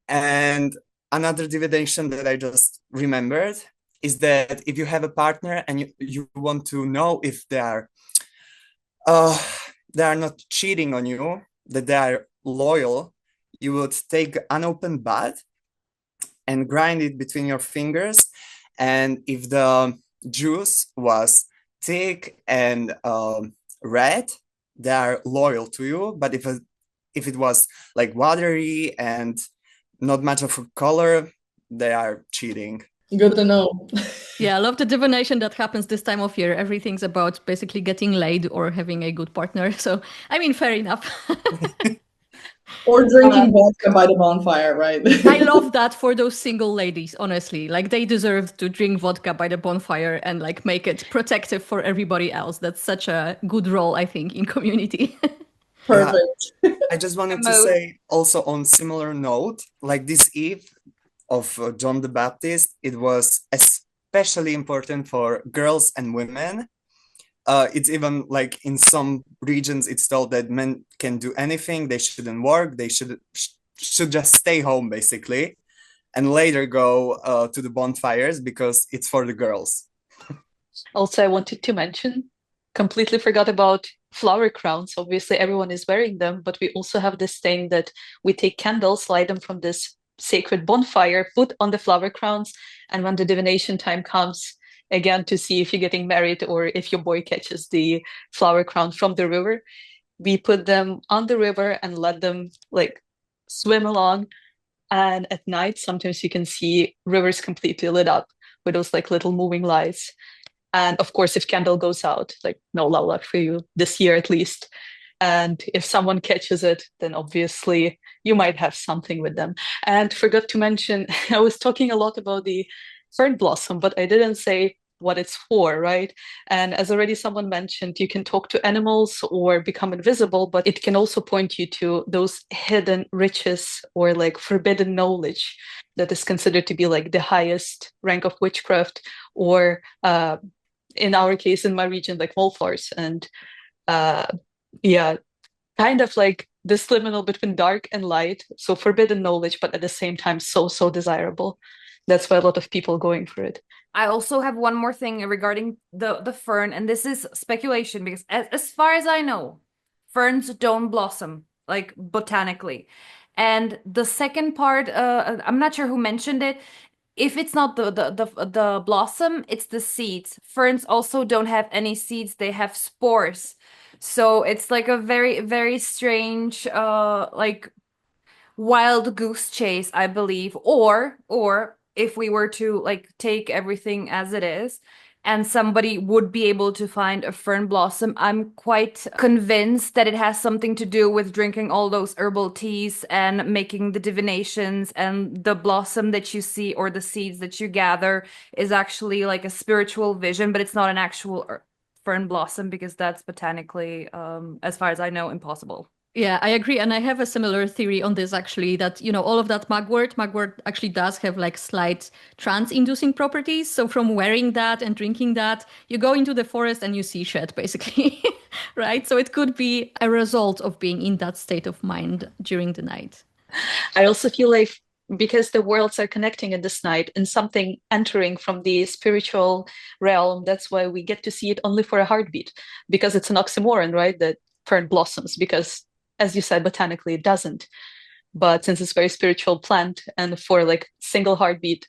And another divination that I just remembered is that if you have a partner and you want to know if they are not cheating on you, that they are loyal, you would take unopened bud and grind it between your fingers. And if the juice was thick and red, they are loyal to you. But if it was like watery and not much of a color, they are cheating. Good to know. Yeah, I love the divination that happens this time of year. Everything's about basically getting laid or having a good partner. So, I mean, fair enough. Or drinking vodka by the bonfire, right? I love that for those single ladies, honestly. Like, they deserve to drink vodka by the bonfire and like make it protective for everybody else. That's such a good role, I think, in community. Perfect. I just wanted to say also on similar note, like this eve of John the Baptist, it was especially important for girls and women. It's even like in some regions, it's told that men can do anything. They shouldn't work. They should just stay home, basically, and later go to the bonfires because it's for the girls. Also, I wanted to mention, completely forgot about flower crowns. Obviously, everyone is wearing them, but we also have this thing that we take candles, light them from this sacred bonfire, put on the flower crowns, and when the divination time comes, again, to see if you're getting married or if your boy catches the flower crown from the river, we put them on the river and let them like swim along. And at night, sometimes you can see rivers completely lit up with those like little moving lights. And of course, if candle goes out, like no love luck for you this year at least. And if someone catches it, then obviously you might have something with them. And forgot to mention, I was talking a lot about the fern blossom, but I didn't say what it's for, right? And as already someone mentioned, you can talk to animals or become invisible, but it can also point you to those hidden riches or like forbidden knowledge that is considered to be like the highest rank of witchcraft, or in our case, in my region, like wallflowers. And yeah, kind of like this liminal between dark and light. So forbidden knowledge, but at the same time, so desirable. That's why a lot of people going for it. I also have one more thing regarding the fern, and this is speculation because as far as I know, ferns don't blossom like botanically. And the second part, I'm not sure who mentioned it. If it's not the blossom, it's the seeds. Ferns also don't have any seeds; they have spores. So it's like a very, very strange, like wild goose chase, I believe. Or if we were to like take everything as it is, and somebody would be able to find a fern blossom, I'm quite convinced that it has something to do with drinking all those herbal teas and making the divinations, and the blossom that you see or the seeds that you gather is actually like a spiritual vision, but it's not an actual fern blossom because that's botanically, as far as I know, impossible. Yeah, I agree. And I have a similar theory on this, actually, that, you know, all of that mugwort actually does have like slight trance-inducing properties. So from wearing that and drinking that, you go into the forest and you see shit, basically, right? So it could be a result of being in that state of mind during the night. I also feel like because the worlds are connecting in this night and something entering from the spiritual realm, that's why we get to see it only for a heartbeat, because it's an oxymoron, right? That fern blossoms, because as you said, botanically it doesn't. But since it's a very spiritual plant, and for like single heartbeat,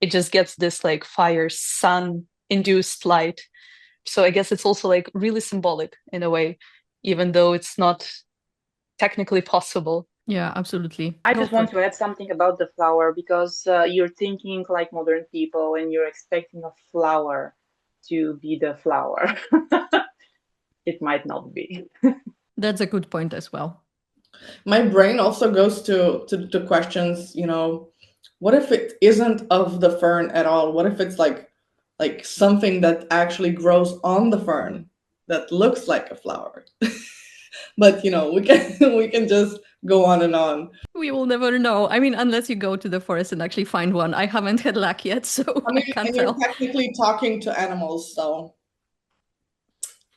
it just gets this like fire, sun-induced light. So I guess it's also like really symbolic in a way, even though it's not technically possible. Yeah, absolutely. I just want to add something about the flower, because you're thinking like modern people and you're expecting a flower to be the flower. It might not be. That's a good point as well. My brain also goes to questions, you know, what if it isn't of the fern at all? What if it's like something that actually grows on the fern that looks like a flower? But you know, we can just go on and on. We will never know. I mean, unless you go to the forest and actually find one. I haven't had luck yet, so I can't and tell. you're technically talking to animals, so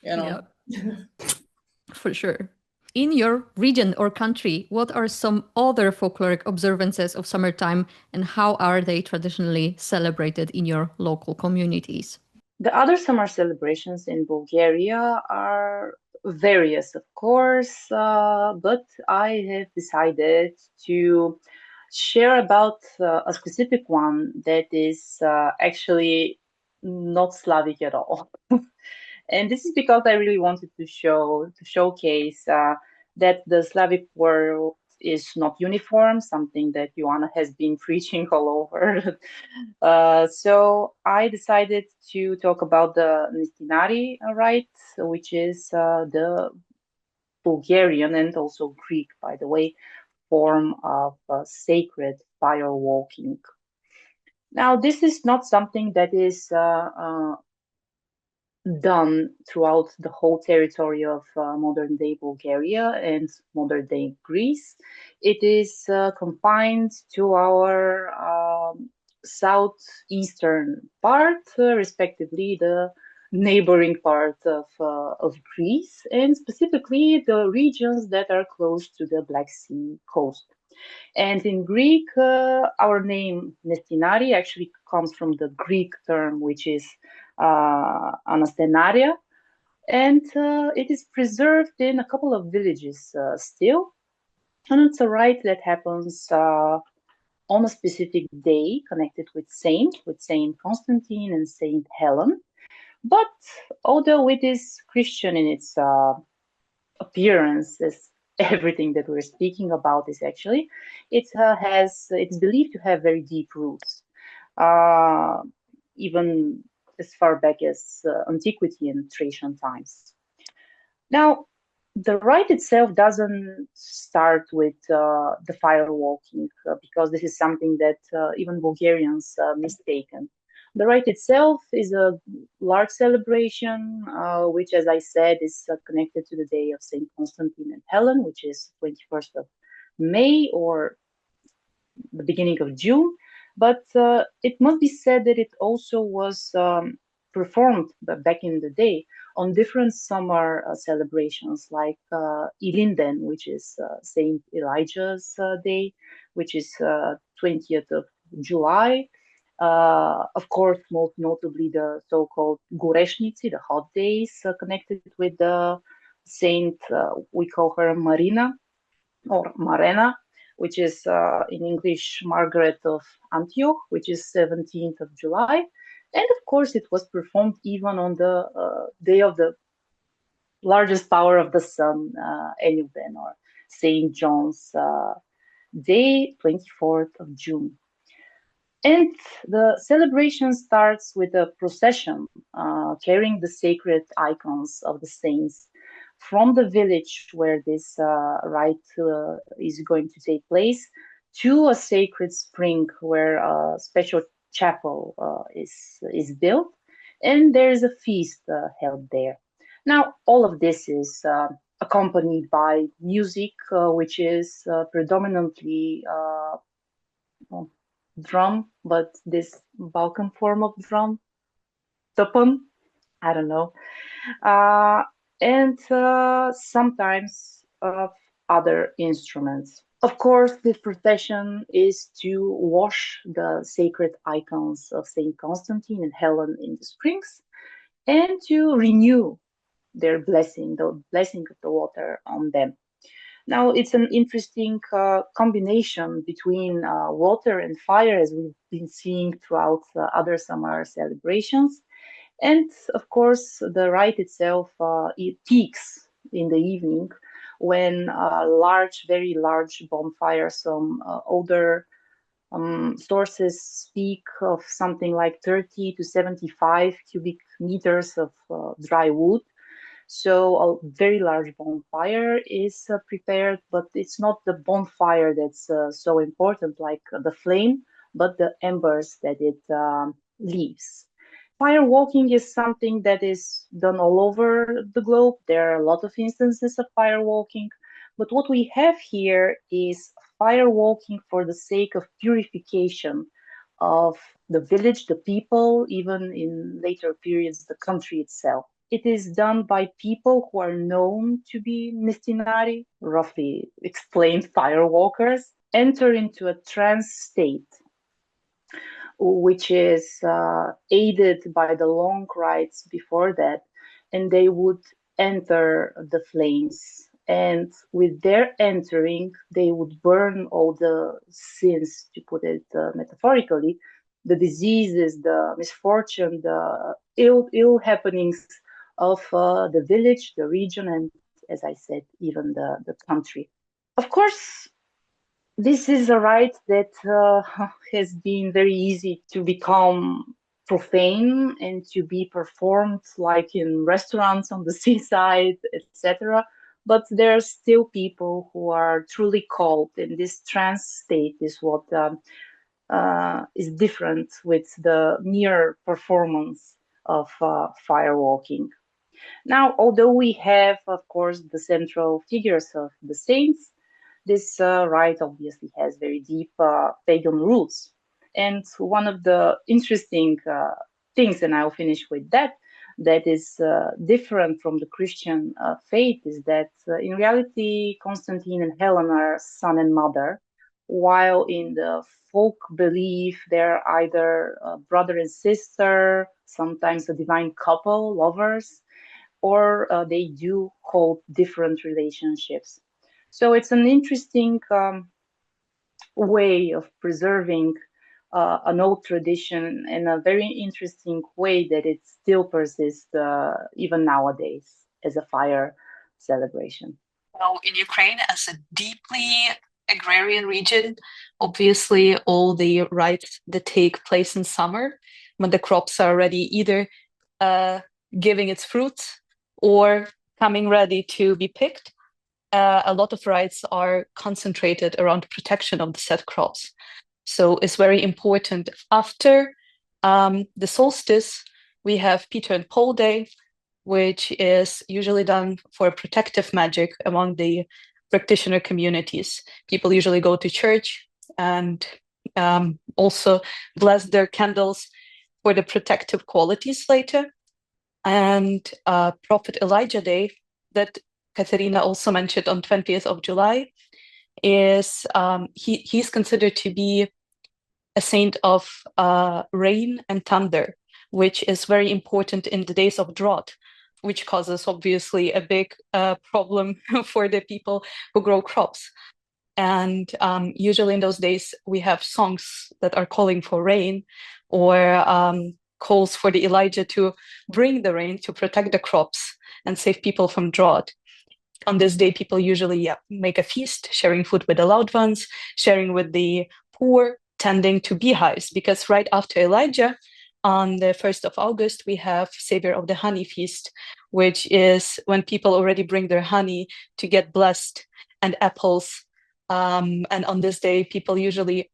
you know. Yeah. For sure. In your region or country, what are some other folkloric observances of summertime, and how are they traditionally celebrated in your local communities? The other summer celebrations in Bulgaria are various, of course, but I have decided to share about a specific one that is actually not Slavic at all. And this is because I really wanted to showcase that the Slavic world is not uniform, something that Joanna has been preaching all over. So I decided to talk about the Nestinari rite, which is the Bulgarian and also Greek, by the way, form of sacred fire walking. Now, this is not something that is done throughout the whole territory of modern-day Bulgaria and modern-day Greece. It is confined to our southeastern part, respectively the neighboring part of Greece, and specifically the regions that are close to the Black Sea coast. And in Greek, our name Nestinari actually comes from the Greek term, which is anastenaria, and it is preserved in a couple of villages still. And it's a rite that happens on a specific day connected with Saint Constantine and Saint Helen. But although it is Christian in its appearance, as everything that we're speaking about is actually, it's believed to have very deep roots, even as far back as antiquity and Thracian times. Now, the rite itself doesn't start with the fire walking, because this is something that even Bulgarians mistaken. The rite itself is a large celebration, which, as I said, is connected to the day of Saint Constantine and Helen, which is 21st of May or the beginning of June. But it must be said that it also was performed back in the day on different summer celebrations, like Ilinden, which is Saint Elijah's day, which is 20th of July. Of course, most notably the so-called Gureshnici, the hot days connected with the saint, we call her Marina or Mariana, which is in English Margaret of Antioch, which is 17th of July. And of course, it was performed even on the day of the largest power of the sun, Enuben, or Saint John's Day, 24th of June. And the celebration starts with a procession carrying the sacred icons of the saints from the village where this rite is going to take place to a sacred spring where a special chapel is built, and there is a feast held there. Now, all of this is accompanied by music, which is predominantly drum, but this Balkan form of drum, tupon, I don't know, and sometimes other instruments. Of course, this procession is to wash the sacred icons of Saint Constantine and Helen in the springs, and to renew their blessing, the blessing of the water on them. Now, it's an interesting combination between water and fire, as we've been seeing throughout other summer celebrations. And of course, the rite itself, it peaks in the evening when very large bonfires, some older sources speak of something like 30 to 75 cubic meters of dry wood. So a very large bonfire is prepared, but it's not the bonfire that's so important, like the flame, but the embers that it leaves. Fire walking is something that is done all over the globe. There are a lot of instances of fire walking, but what we have here is fire walking for the sake of purification of the village, the people, even in later periods, the country itself. It is done by people who are known to be Nestinari, roughly explained fire walkers, enter into a trance state, which is aided by the long rites before that, and they would enter the flames. And with their entering, they would burn all the sins, to put it metaphorically, the diseases, the misfortune, the ill happenings of the village, the region, and as I said, even the country. Of course, this is a rite that has been very easy to become profane and to be performed like in restaurants on the seaside, etc. But there are still people who are truly called, and this trance state is what is different with the mere performance of firewalking. Now, although we have, of course, the central figures of the saints, this rite obviously has very deep pagan roots. And one of the interesting things, and I'll finish with that, that is different from the Christian faith is that in reality, Constantine and Helen are son and mother, while in the folk belief, they're either brother and sister, sometimes a divine couple, lovers, or they do hold different relationships. So it's an interesting way of preserving an old tradition and a very interesting way that it still persists even nowadays as a fire celebration. Well, in Ukraine, as a deeply agrarian region, obviously all the rites that take place in summer, when the crops are already either giving its fruits or coming ready to be picked, a lot of rites are concentrated around protection of the said crops. So it's very important. After the solstice, we have Peter and Paul Day, which is usually done for protective magic among the practitioner communities. People usually go to church and also bless their candles for the protective qualities later. And Prophet Elijah Day, that Katerina also mentioned on 20th of July, is he's considered to be a saint of rain and thunder, which is very important in the days of drought, which causes obviously a big problem for the people who grow crops. And usually in those days, we have songs that are calling for rain or calls for the Elijah to bring the rain to protect the crops and save people from drought. On this day, people usually make a feast, sharing food with the loved ones, sharing with the poor, tending to beehives, because right after Elijah, on the 1st of August, we have Savior of the Honey Feast, which is when people already bring their honey to get blessed, and apples. And on this day, people usually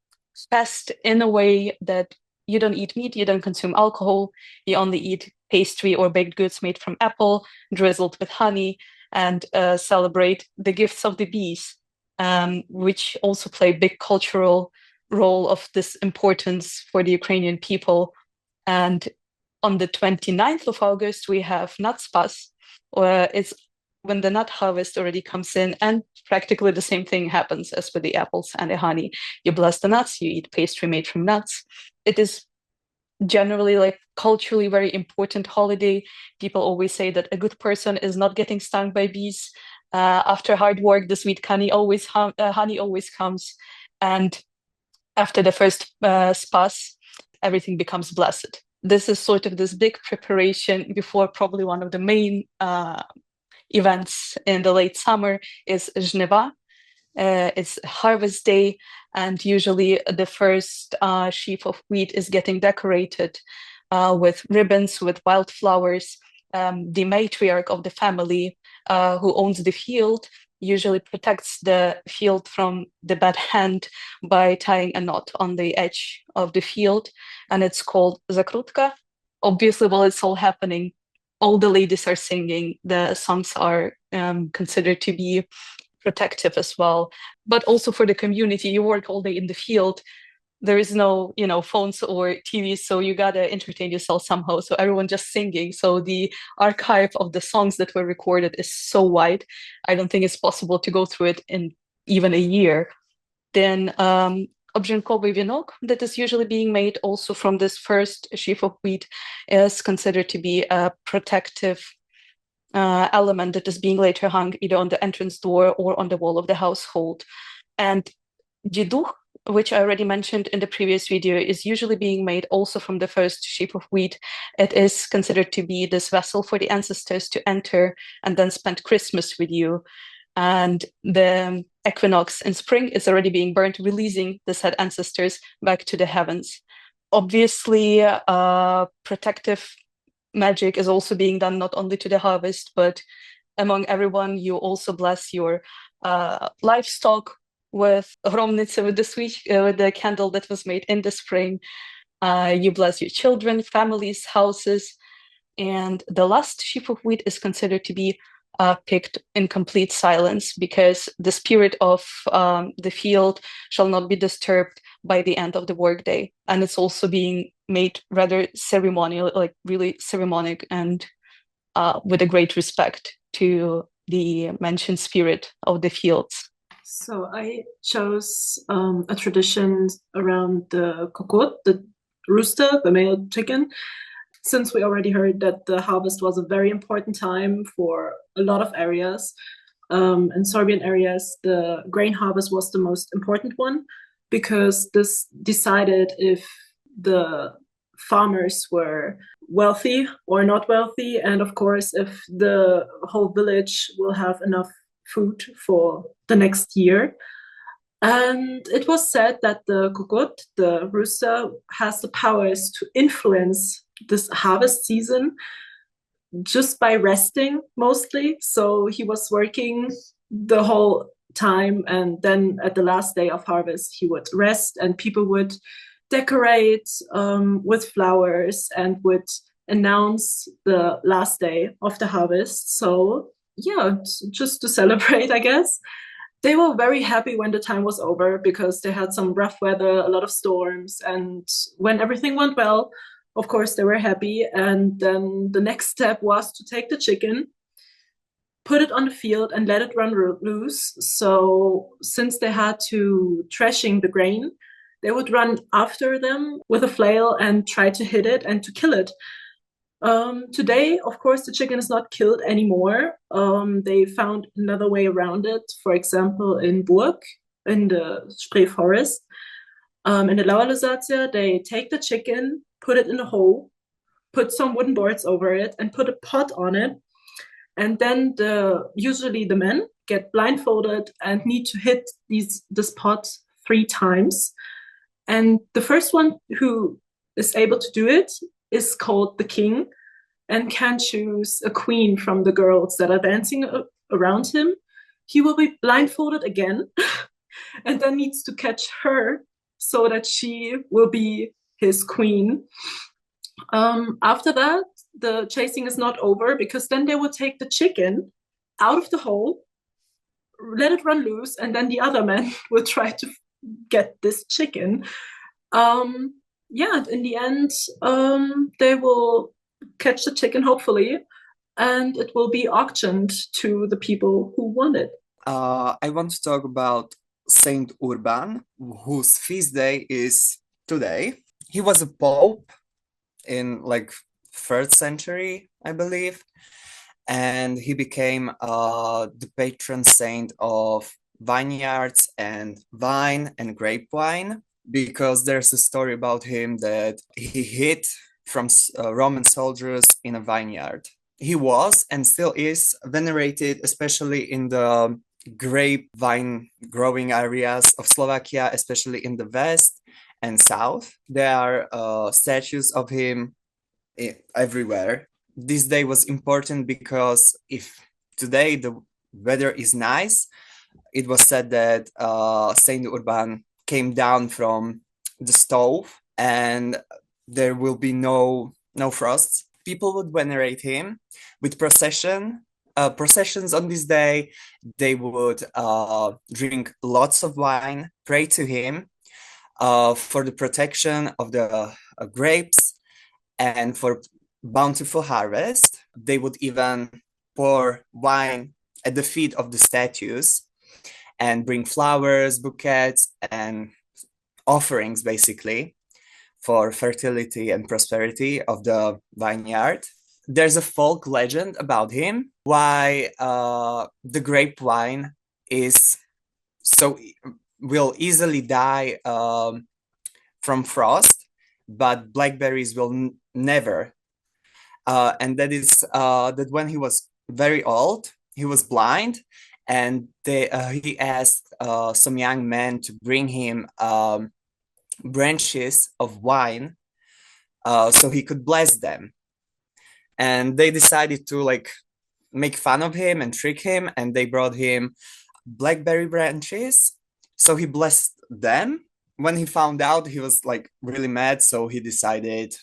fast in a way that you don't eat meat, you don't consume alcohol, you only eat pastry or baked goods made from apple, drizzled with honey, and celebrate the gifts of the bees, which also play a big cultural role of this importance for the Ukrainian people. And on the 29th of August, we have Natspas, where it's when the nut harvest already comes in, and practically the same thing happens as with the apples and the honey. You bless the nuts, you eat pastry made from nuts. It is generally like culturally very important holiday. People always say that a good person is not getting stung by bees. After hard work, the sweet honey always comes. And after the first spas, everything becomes blessed. This is sort of this big preparation before probably one of the main events in the late summer is Żniwa. It's harvest day, and usually the first sheaf of wheat is getting decorated with ribbons, with wildflowers. The matriarch of the family who owns the field usually protects the field from the bad hand by tying a knot on the edge of the field, and it's called zakrutka. Obviously, while it's all happening, all the ladies are singing. The songs are considered to be protective as well. But also for the community, you work all day in the field. There is no, phones or TVs, so you gotta entertain yourself somehow. So everyone just singing. So the archive of the songs that were recorded is so wide. I don't think it's possible to go through it in even a year. Then 𝐏𝐀𝐍𝐄𝐋𝐈𝐒 𝐒 that is usually being made also from this first sheaf of wheat is considered to be a protective element that is being later hung either on the entrance door or on the wall of the household. And 𝐷iduch which I already mentioned in the previous video, is usually being made also from the first sheaf of wheat. It is considered to be this vessel for the ancestors to enter and then spend Christmas with you. And the equinox in spring is already being burnt, releasing the said ancestors back to the heavens. Obviously, protective magic is also being done not only to the harvest, but among everyone. You also bless your livestock with hromnice, with the sweet, with the candle that was made in the spring. You bless your children, families, houses. And the last sheaf of wheat is considered to be picked in complete silence, because the spirit of the field shall not be disturbed by the end of the workday. And it's also being made rather ceremonial, like really ceremonic, and with a great respect to the mentioned spirit of the fields. So I chose a tradition around the 𝐏𝐀𝐍𝐄𝐋𝐈𝐒, the rooster, the male chicken, since we already heard that the harvest was a very important time for a lot of areas. In Sorbian areas, the grain harvest was the most important one, because this decided if the farmers were wealthy or not wealthy, and of course if the whole village will have enough food for the next year. And it was said that the 𝐏𝐾𝐀, the rooster, has the powers to influence this harvest season just by resting mostly. So he was working the whole time, and then at the last day of harvest he would rest, and people would decorate with flowers and would announce the last day of the harvest. So yeah, just to celebrate, I guess. They were very happy when the time was over, because they had some rough weather, a lot of storms, and when everything went well, of course they were happy. And then the next step was to take the chicken, put it on the field and let it run loose. So since they had to threshing the grain, they would run after them with a flail and try to hit it and to kill it. Today, of course, the chicken is not killed anymore. They found another way around it. For example, in Burg, in the Spree forest, in the Lower Lusatia, they take the chicken, put it in a hole, put some wooden boards over it, and put a pot on it. And then usually the men get blindfolded and need to hit this pot 3 times. And the first one who is able to do it is called the king, and can choose a queen from the girls that are dancing around him. He will be blindfolded again and then needs to catch her so that she will be his queen. After that, the chasing is not over, because then they will take the chicken out of the hole, let it run loose, and then the other men will try to get this chicken. Yeah, in the end, they will catch the chicken, hopefully, and it will be auctioned to the people who want it. I want to talk about Saint Urban, whose feast day is today. He was a pope in like 3rd century, I believe, and he became the patron saint of vineyards and wine and grape wine, because there's a story about him that he hid from Roman soldiers in a vineyard. He was and still is venerated, especially in the grape vine growing areas of Slovakia, especially in the west and south. There are statues of him everywhere. This day was important because if today the weather is nice, it was said that Saint Urban came down from the stove and there will be no frosts. People would venerate him with processions on this day. They would drink lots of wine, pray to him for the protection of the grapes and for bountiful harvest. They would even pour wine at the feet of the statues and bring flowers, bouquets, and offerings, basically, for fertility and prosperity of the vineyard. There's a folk legend about him, why the grape wine is so will easily die from frost, but blackberries will never. And that is that when he was very old, he was blind, and he asked some young men to bring him branches of wine so he could bless them. And they decided to like make fun of him and trick him, and they brought him blackberry branches. So he blessed them. When he found out, he was like really mad. So he decided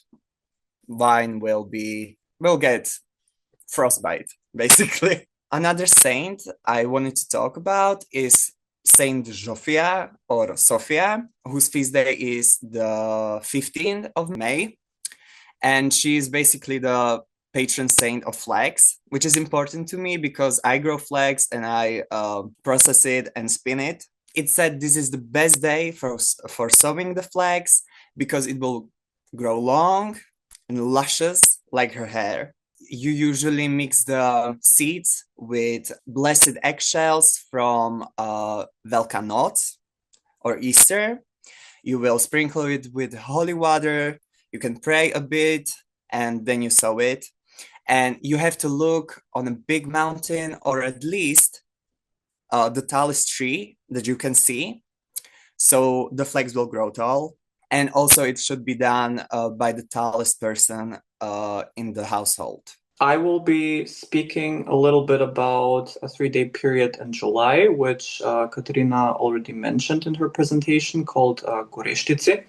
wine will get frostbite, basically. Another saint I wanted to talk about is Saint Zofia or Sofia, whose feast day is the 15th of May. And she is basically the patron saint of flax, which is important to me because I grow flax and I process it and spin it. It said this is the best day for sowing the flax because it will grow long and luscious like her hair. You usually mix the seeds with blessed eggshells from Velká noc or Easter. You will sprinkle it with holy water. You can pray a bit and then you sow it. And you have to look on a big mountain or at least the tallest tree that you can see. So the flax will grow tall. And also it should be done by the tallest person in the household. I will be speaking a little bit about a 3-day period in July, which Katerina already mentioned in her presentation, called 𝐏𝐀𝐍𝐄𝐋𝐈𝐒,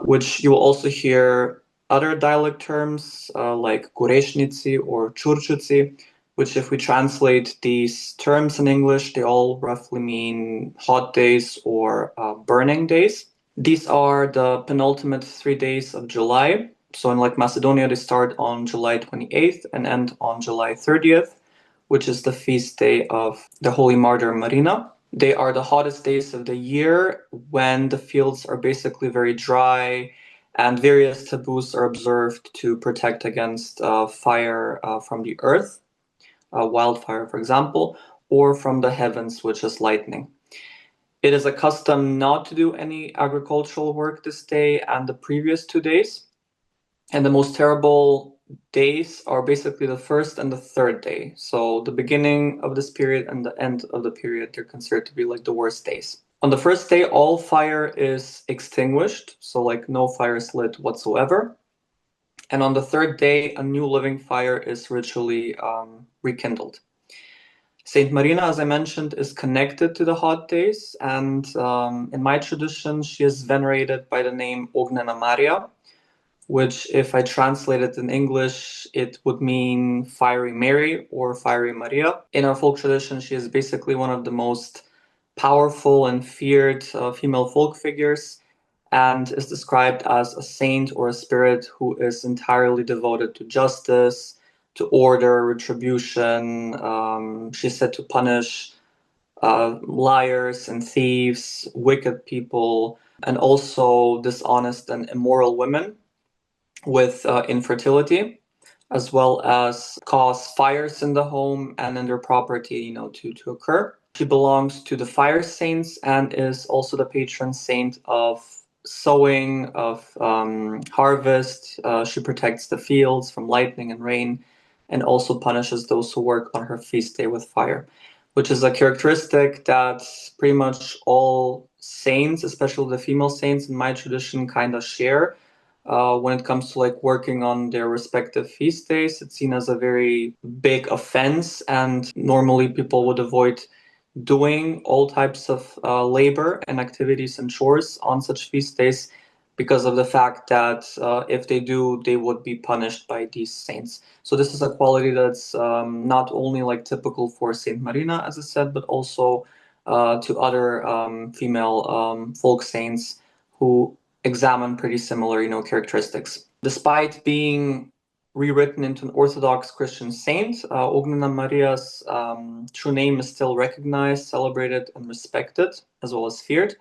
which you will also hear other dialect terms like 𝐏𝐿𝐴 or 𝐿𝐴, which if we translate these terms in English, they all roughly mean hot days or burning days. These are the penultimate 3 days of July. So in like Macedonia, they start on July 28th and end on July 30th, which is the feast day of the Holy Martyr Marina. They are the hottest days of the year when the fields are basically very dry and various taboos are observed to protect against fire from the earth, wildfire, for example, or from the heavens, which is lightning. It is a custom not to do any agricultural work this day and the previous 2 days. And the most terrible days are basically the first and the third day. So the beginning of this period and the end of the period, they're considered to be like the worst days. On the first day, all fire is extinguished. So like no fire is lit whatsoever. And on the third day, a new living fire is ritually rekindled. Saint Mariana, as I mentioned, is connected to the hot days. And in my tradition, she is venerated by the name Ognjena Marija, which if I translate it in English, it would mean Fiery Mary or Fiery Maria. In our folk tradition, she is basically one of the most powerful and feared female folk figures and is described as a saint or a spirit who is entirely devoted to justice, to order, retribution. She's said to punish liars and thieves, wicked people, and also dishonest and immoral women with infertility, as well as cause fires in the home and in their property, to occur. She belongs to the fire saints and is also the patron saint of sowing, of harvest. She protects the fields from lightning and rain, and also punishes those who work on her feast day with fire, which is a characteristic that pretty much all saints, especially the female saints in my tradition, kind of share. When it comes to like working on their respective feast days, it's seen as a very big offense, and normally people would avoid doing all types of labor and activities and chores on such feast days because of the fact that if they do, they would be punished by these saints. So this is a quality that's not only like typical for Saint Mariana, as I said, but also to other female folk saints who examine pretty similar, characteristics. Despite being rewritten into an Orthodox Christian saint, Ognjena Marija's true name is still recognized, celebrated, and respected, as well as feared.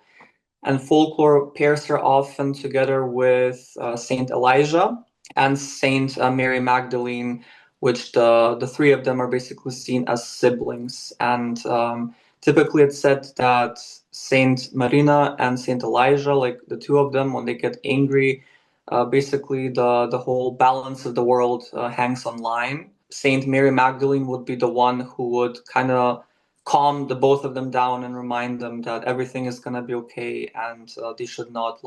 And folklore pairs her often together with Saint Elijah and Saint Mary Magdalene, which the three of them are basically seen as siblings. And typically it's said that Saint Marina and Saint Elijah, like the two of them, when they get angry, basically the whole balance of the world hangs on line. Saint Mary Magdalene would be the one who would kind of calm the both of them down and remind them that everything is gonna be okay, and they should not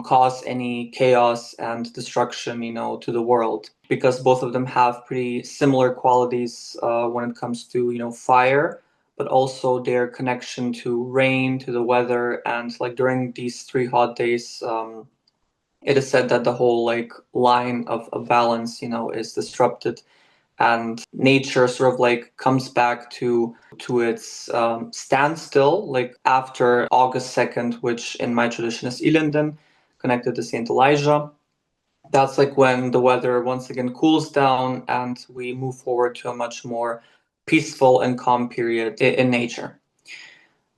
cause any chaos and destruction, to the world, because both of them have pretty similar qualities when it comes to, fire, but also their connection to rain, to the weather, and like during these 3 hot days, it is said that the whole line of balance, is disrupted, and nature sort of comes back to its standstill after August 2nd, which in my tradition is Ilinden, connected to Saint Elijah. That's when the weather once again cools down and we move forward to a much more peaceful and calm period in nature.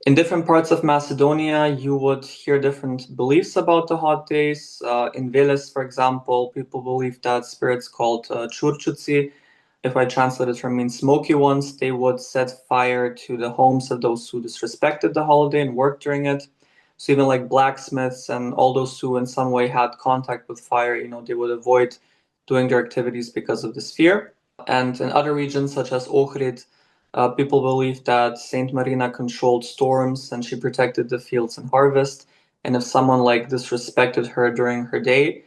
In different parts of Macedonia, you would hear different beliefs about the hot days. In Veles, for example, people believe that spirits called Čurčuci, if I translate it from means smoky ones, they would set fire to the homes of those who disrespected the holiday and worked during it. So even blacksmiths and all those who in some way had contact with fire, they would avoid doing their activities because of this fear. And in other regions such as Ohrid, people believe that Saint Marina controlled storms and she protected the fields and harvest. And if someone disrespected her during her day,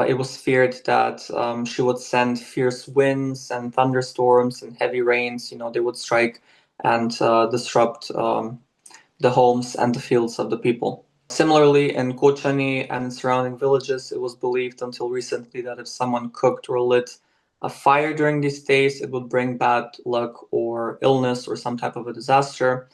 it was feared that she would send fierce winds and thunderstorms and heavy rains. They would strike and disrupt the homes and the fields of the people. Similarly, in Kočani and surrounding villages, it was believed until recently that if someone cooked or lit a fire during these days, it would bring bad luck or illness or some type of a disaster.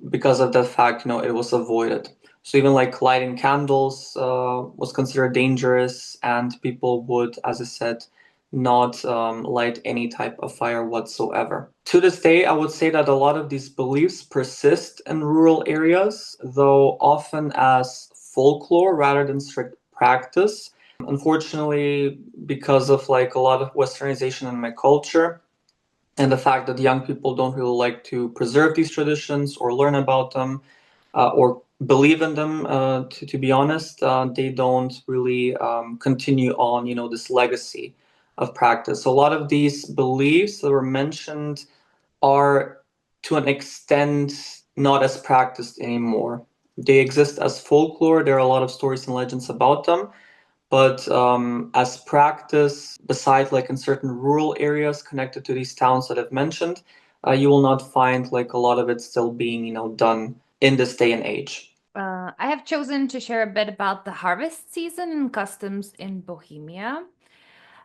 Because of that fact, it was avoided. So even lighting candles was considered dangerous, and people would, as I said, not light any type of fire whatsoever. To this day, I would say that a lot of these beliefs persist in rural areas, though often as folklore rather than strict practice. Unfortunately, because of a lot of westernization in my culture, and the fact that young people don't really like to preserve these traditions or learn about them or believe in them, to be honest, they don't really continue on, this legacy of practice. So a lot of these beliefs that were mentioned are, to an extent, not as practiced anymore. They exist as folklore. There are a lot of stories and legends about them. But as practice, besides in certain rural areas connected to these towns that I've mentioned, you will not find a lot of it still being done in this day and age. I have chosen to share a bit about the harvest season and customs in Bohemia.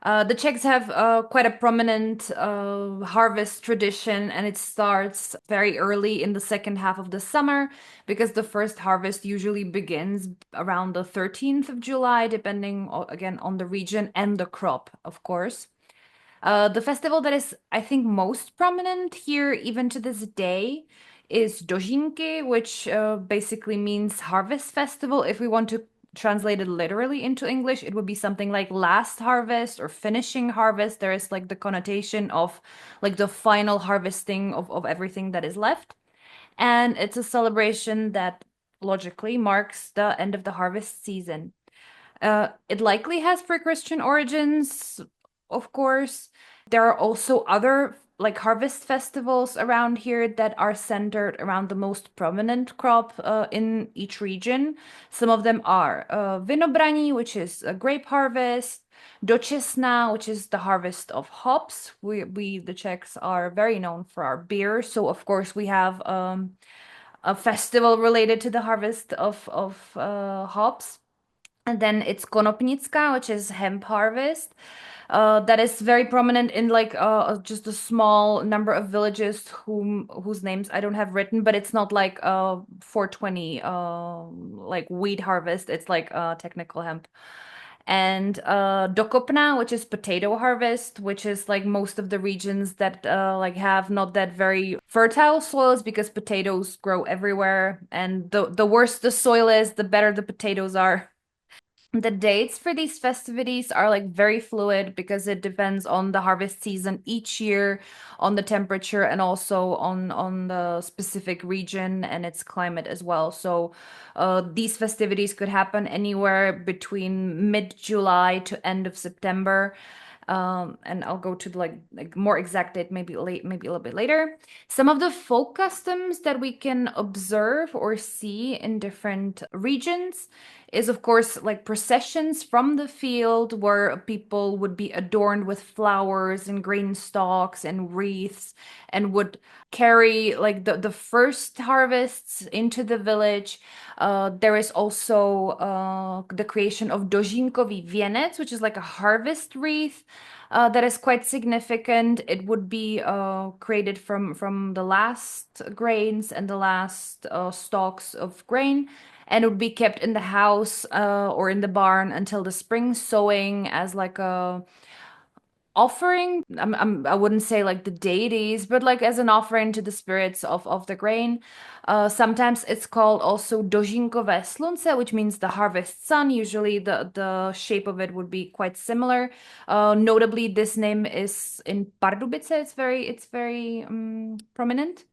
The Czechs have quite a prominent harvest tradition, and it starts very early in the second half of the summer because the first harvest usually begins around the 13th of July, depending again on the region and the crop, of course. The festival that is, I think, most prominent here, even to this day, is Dožínky, which basically means harvest festival. If we want to translate it literally into English, it would be something like last harvest or finishing harvest. There is the connotation of the final harvesting of everything that is left. And it's a celebration that logically marks the end of the harvest season. It likely has pre-Christian origins, of course. There are also other harvest festivals around here that are centered around the most prominent crop in each region. Some of them are Vinobraní, which is a grape harvest, Dočesná, which is the harvest of hops. We the Czechs are very known for our beer, so of course we have a festival related to the harvest of hops. And then it's Konopnická, which is hemp harvest. That is very prominent in just a small number of villages whose names I don't have written, but it's not 420 wheat harvest. It's technical hemp. And Dokopna, which is potato harvest, which is most of the regions that have not that very fertile soils because potatoes grow everywhere, and the worse the soil is, the better the potatoes are. The dates for these festivities are like very fluid because it depends on the harvest season each year, on the temperature, and also on the specific region and its climate as well. So these festivities could happen anywhere between mid-July to end of September. And I'll go to the like more exact date maybe a little bit later. Some of the folk customs that we can observe or see in different regions is of course like processions from the field where people would be adorned with flowers and grain stalks and wreaths and would carry like the first harvests into the village. There is also the creation of 𝐏𝐀𝐍𝐄𝐋𝐈𝐒𝐒 vienec, which is like a harvest wreath that is quite significant. It would be created from the last grains and the last stalks of grain, and it would be kept in the house or in the barn until the spring sowing as like a offering. I wouldn't say like the deities, but like as an offering to the spirits of the grain. Sometimes it's called also 𝐏𝐻𝐿𝐴 slunce, which means the harvest sun. Usually the shape of it would be quite similar. Notably, this name is in Pardubice. It's very prominent.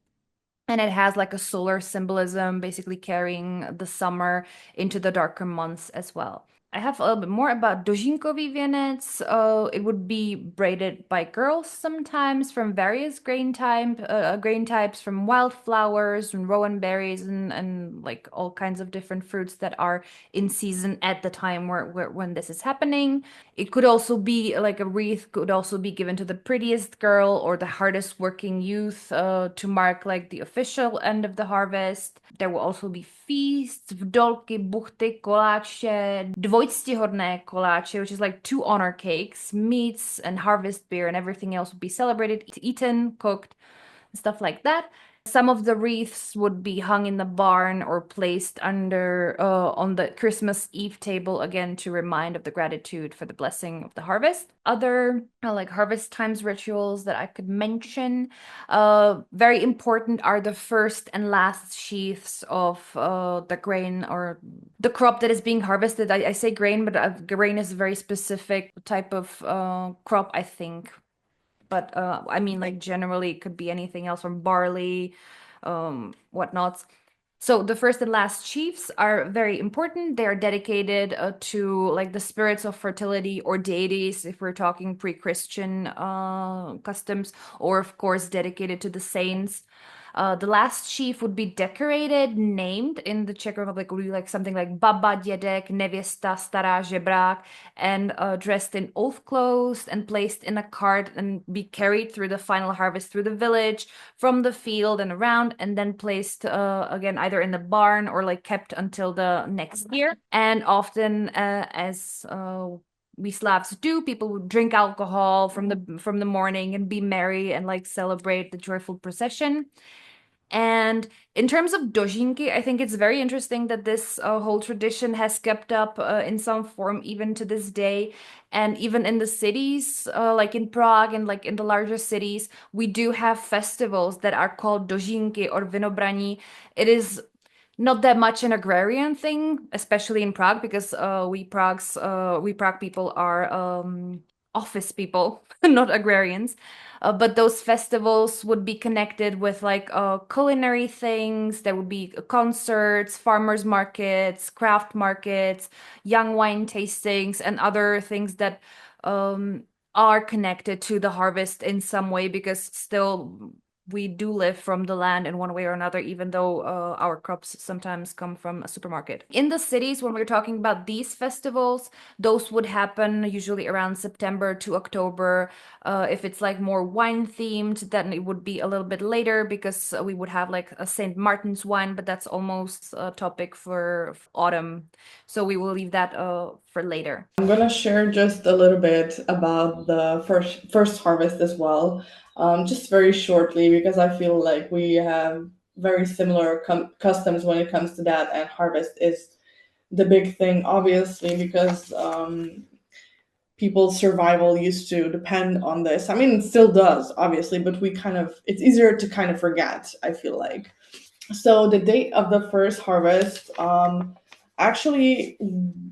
And it has like a solar symbolism, basically carrying the summer into the darker months as well. I have a little bit more about 𝐏𝐻𝐿𝐴 vienec. It would be braided by girls sometimes from various grain types, from wildflowers and rowan berries and like all kinds of different fruits that are in season at the time when this is happening. It could also be like a wreath could also be given to the prettiest girl or the hardest working youth to mark like the official end of the harvest. There will also be feasts, vdolky, buchty, koláče, dvojctihodné koláče, which is like 2 honor cakes, meats and harvest beer and everything else would be celebrated, eaten, cooked, and stuff like that. Some of the wreaths would be hung in the barn or placed under on the Christmas Eve table, again to remind of the gratitude for the blessing of the harvest. Other like harvest times rituals that I could mention, very important, are the first and last sheaths of the grain or the crop that is being harvested. I say grain, but grain is a very specific type of crop, I think. But I mean, like generally it could be anything else from barley, whatnots. So the first and last sheaves are very important. They are dedicated to like the spirits of fertility or deities, if we're talking pre-Christian customs, or of course dedicated to the saints. The last sheaf would be decorated, named. In the Czech Republic would be like something like baba, dědek, nevěsta, stará, žebrák, and dressed in old clothes and placed in a cart and be carried through the final harvest through the village, from the field and around, and then placed again either in the barn or like kept until the next year. And often as we Slavs do, people would drink alcohol from the morning and be merry and like celebrate the joyful procession. And in terms of dožinky, I think it's very interesting that this whole tradition has kept up in some form even to this day. And even in the cities, like in Prague and like in the larger cities, we do have festivals that are called dožinky or vinobraní. It is not that much an agrarian thing, especially in Prague, because we Prague people are office people, not agrarians. But those festivals would be connected with like culinary things. There would be concerts, farmers markets, craft markets, young wine tastings, and other things that are connected to the harvest in some way, because still we do live from the land in one way or another, even though our crops sometimes come from a supermarket. In the cities, when we're talking about these festivals, those would happen usually around September to October. If it's like more wine themed, then it would be a little bit later, because we would have like a St. Martin's wine, but that's almost a topic for autumn. So we will leave that for later. I'm gonna share just a little bit about the first harvest as well, just very shortly, because I feel like we have very similar customs when it comes to that, and harvest is the big thing, obviously, because people's survival used to depend on this. I mean, it still does, obviously, but it's easier to kind of forget, I feel like. So the date of the first harvest, actually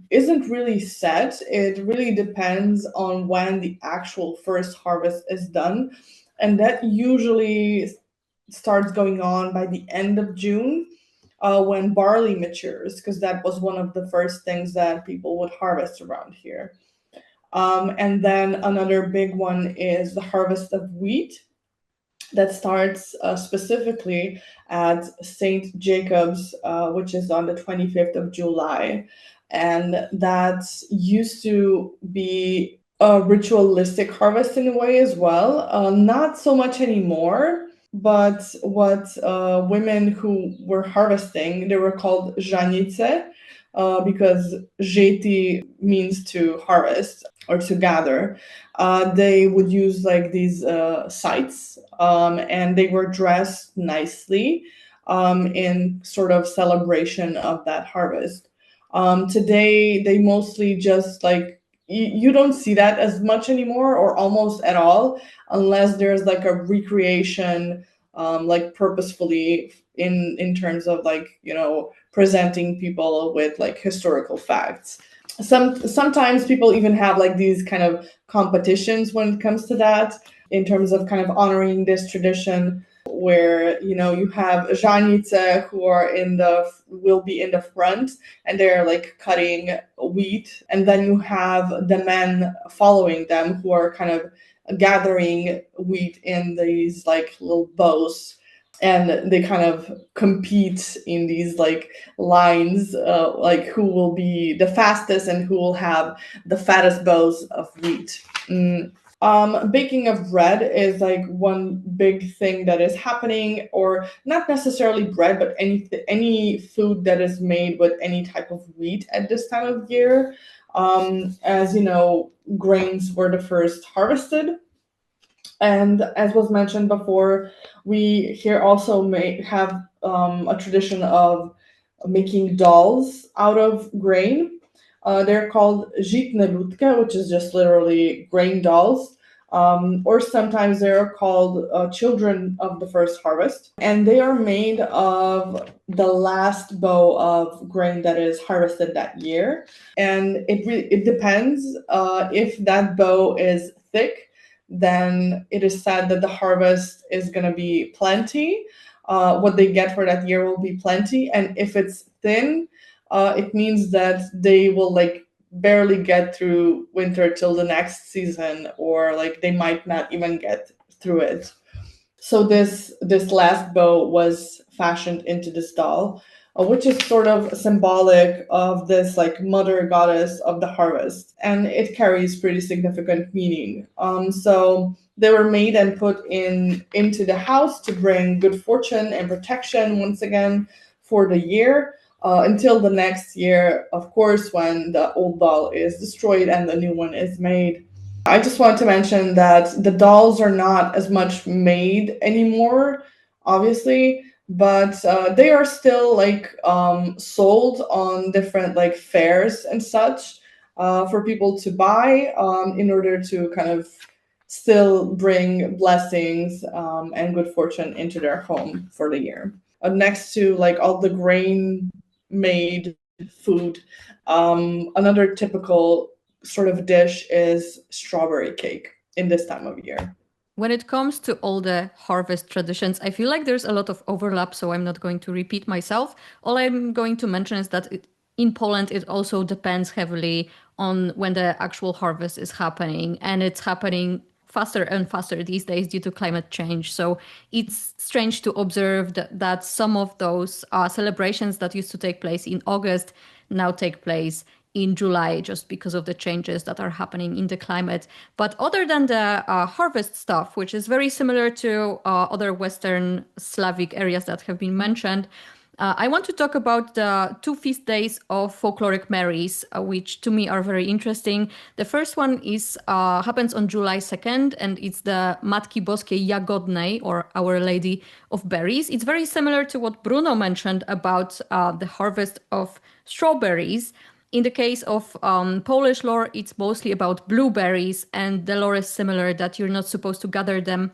isn't really set. It really depends on when the actual first harvest is done. And that usually starts going on by the end of June, when barley matures, because that was one of the first things that people would harvest around here. And then another big one is the harvest of wheat that starts specifically at St. Jacob's, which is on the 25th of July. And that used to be a ritualistic harvest in a way as well. Not so much anymore, but what women who were harvesting, they were called žanice, because žeti means to harvest or to gather. They would use like these scythes, and they were dressed nicely in sort of celebration of that harvest. Today, they mostly just like, you don't see that as much anymore, or almost at all, unless there's like a recreation, like purposefully in terms of like, you know, presenting people with like historical facts. Sometimes people even have like these kind of competitions when it comes to that, in terms of kind of honoring this tradition, where, you know, you have žanice who will be in the front, and they're like cutting wheat, and then you have the men following them who are kind of gathering wheat in these like little bows, and they kind of compete in these like lines, like who will be the fastest and who will have the fattest bows of wheat. Baking of bread is like one big thing that is happening, or not necessarily bread, but any food that is made with any type of wheat at this time of year. As you know, grains were the first harvested. And as was mentioned before, we here also have a tradition of making dolls out of grain. They're called žitne ľudke, which is just literally grain dolls. Or sometimes they're called children of the first harvest. And they are made of the last bow of grain that is harvested that year. And it depends. If that bow is thick, then it is said that the harvest is going to be plenty. What they get for that year will be plenty. And if it's thin, it means that they will like barely get through winter till the next season, or like they might not even get through it. So this last bow was fashioned into this doll, which is sort of symbolic of this like mother goddess of the harvest, and it carries pretty significant meaning. So they were made and put into the house to bring good fortune and protection once again for the year, until the next year, of course, when the old doll is destroyed and the new one is made. I just want to mention that the dolls are not as much made anymore, obviously, but they are still like sold on different like fairs and such, for people to buy, in order to kind of still bring blessings and good fortune into their home for the year. Next to like all the grain made food, another typical sort of dish is strawberry cake in this time of year. When it comes to all the harvest traditions, I feel like there's a lot of overlap, so I'm not going to repeat myself. All I'm going to mention is that in Poland, it also depends heavily on when the actual harvest is happening, and it's happening faster and faster these days due to climate change. So it's strange to observe that some of those celebrations that used to take place in August now take place in July, just because of the changes that are happening in the climate. But other than the harvest stuff, which is very similar to other Western Slavic areas that have been mentioned, I want to talk about the two feast days of folkloric Marys, which to me are very interesting. The first one happens on July 2nd, and it's the Matki Boskiej Jagodnej, or Our Lady of Berries. It's very similar to what Bruno mentioned about the harvest of strawberries. In the case of Polish lore, it's mostly about blueberries, and the lore is similar, that you're not supposed to gather them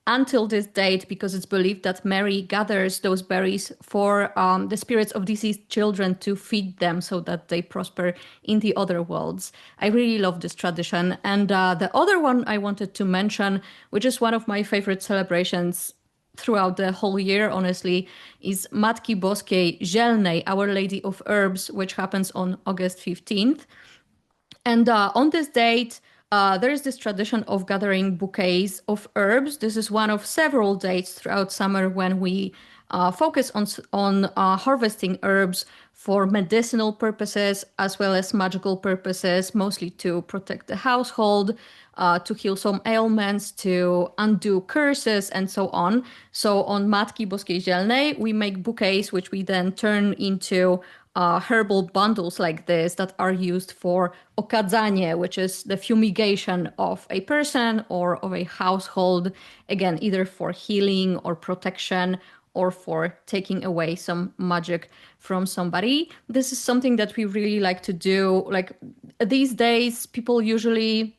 until this date, because it's believed that Mary gathers those berries for the spirits of deceased children to feed them so that they prosper in the other worlds. I really love this tradition. And the other one I wanted to mention, which is one of my favorite celebrations throughout the whole year, honestly, is Matki Boskiej Zielnej, Our Lady of Herbs, which happens on August 15th. And on this date, there is this tradition of gathering bouquets of herbs. This is one of several dates throughout summer when we focus on harvesting herbs for medicinal purposes as well as magical purposes, mostly to protect the household, to heal some ailments, to undo curses, and so on. So on Matki Boskiej Zielnej, we make bouquets, which we then turn into herbal bundles like this that are used for 𝐏𝐀𝐍𝐄𝐋𝐈𝐒, which is the fumigation of a person or of a household, again, either for healing or protection or for taking away some magic from somebody. This is something that we really like to do. Like these days, people usually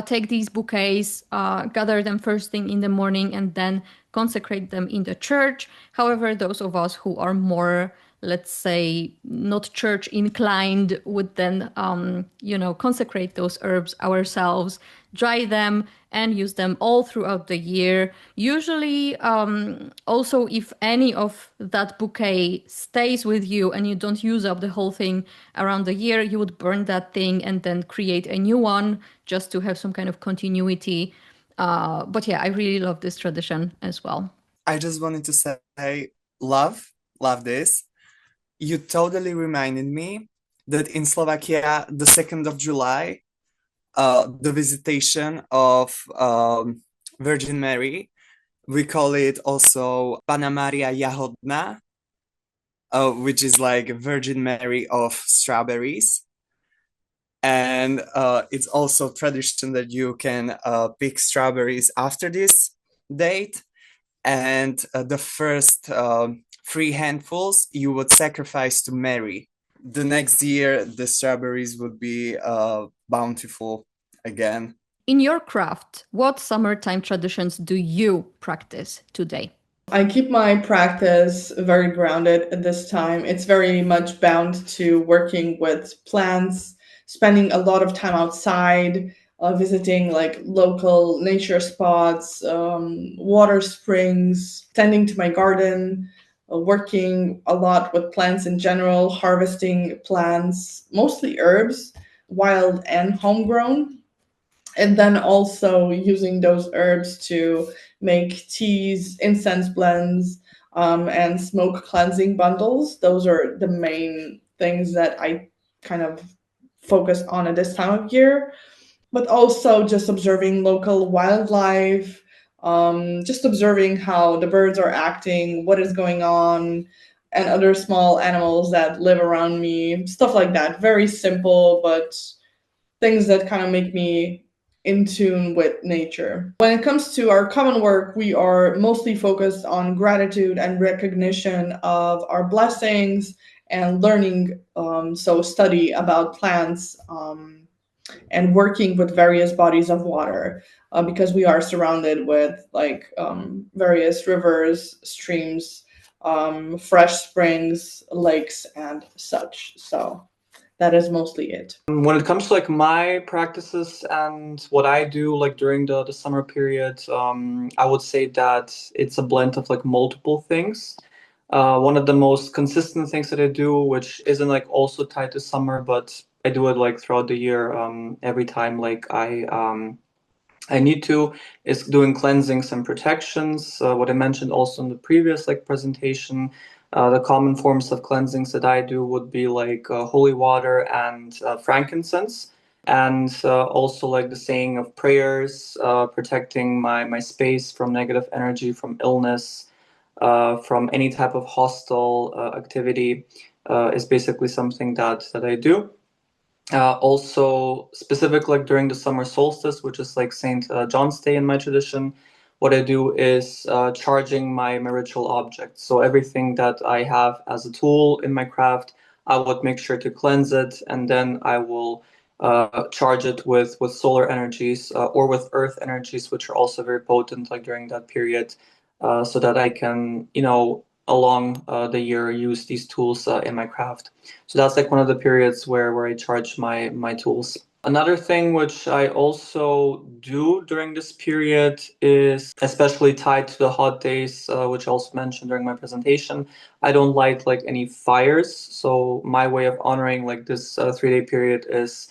take these bouquets, gather them first thing in the morning, and then consecrate them in the church. However, those of us who are more, let's say, not church inclined would then, consecrate those herbs ourselves, dry them, and use them all throughout the year. Usually, also, if any of that bouquet stays with you and you don't use up the whole thing around the year, you would burn that thing and then create a new one just to have some kind of continuity. But yeah, I really love this tradition as well. I just wanted to say, love this. You totally reminded me that in Slovakia, the 2nd of July, the visitation of Virgin Mary, we call it also Panna Mária Jahodná, which is like Virgin Mary of strawberries. And it's also tradition that you can pick strawberries after this date. And the first 3 handfuls you would sacrifice to Mary. The next year, the strawberries would be bountiful again. In your craft, what summertime traditions do you practice today? I keep my practice very grounded at this time. It's very much bound to working with plants, spending a lot of time outside, visiting like local nature spots, water springs, tending to my garden, working a lot with plants in general, harvesting plants, mostly herbs, wild and homegrown. And then also using those herbs to make teas, incense blends, and smoke cleansing bundles. Those are the main things that I kind of focus on at this time of year. But also just observing local wildlife, just observing how the birds are acting, what is going on, and other small animals that live around me, stuff like that. Very simple, but things that kind of make me in tune with nature. When it comes to our common work, we are mostly focused on gratitude and recognition of our blessings and learning, so study about plants, and working with various bodies of water, because we are surrounded with like various rivers, streams, fresh springs, lakes, and such. So that is mostly it. When it comes to like my practices and what I do like during the summer period, I would say that it's a blend of like multiple things. One of the most consistent things that I do, which isn't like also tied to summer, but I do it like throughout the year, every time like I need to, is doing cleansings and protections. What I mentioned also in the previous like presentation. The common forms of cleansings that I do would be like holy water and frankincense, and also like the saying of prayers, protecting my space from negative energy, from illness, from any type of hostile activity, is basically something that I do. Also specific like during the summer solstice, which is like Saint John's Day in my tradition, what I do is charging my ritual objects. So everything that I have as a tool in my craft, I would make sure to cleanse it, and then I will charge it with solar energies or with earth energies, which are also very potent, like during that period, so that I can, along the year, use these tools in my craft. So that's like one of the periods where I charge my tools. Another thing which I also do during this period is, especially tied to the hot days, which I also mentioned during my presentation, I don't light like any fires. So my way of honoring like this 3-day period is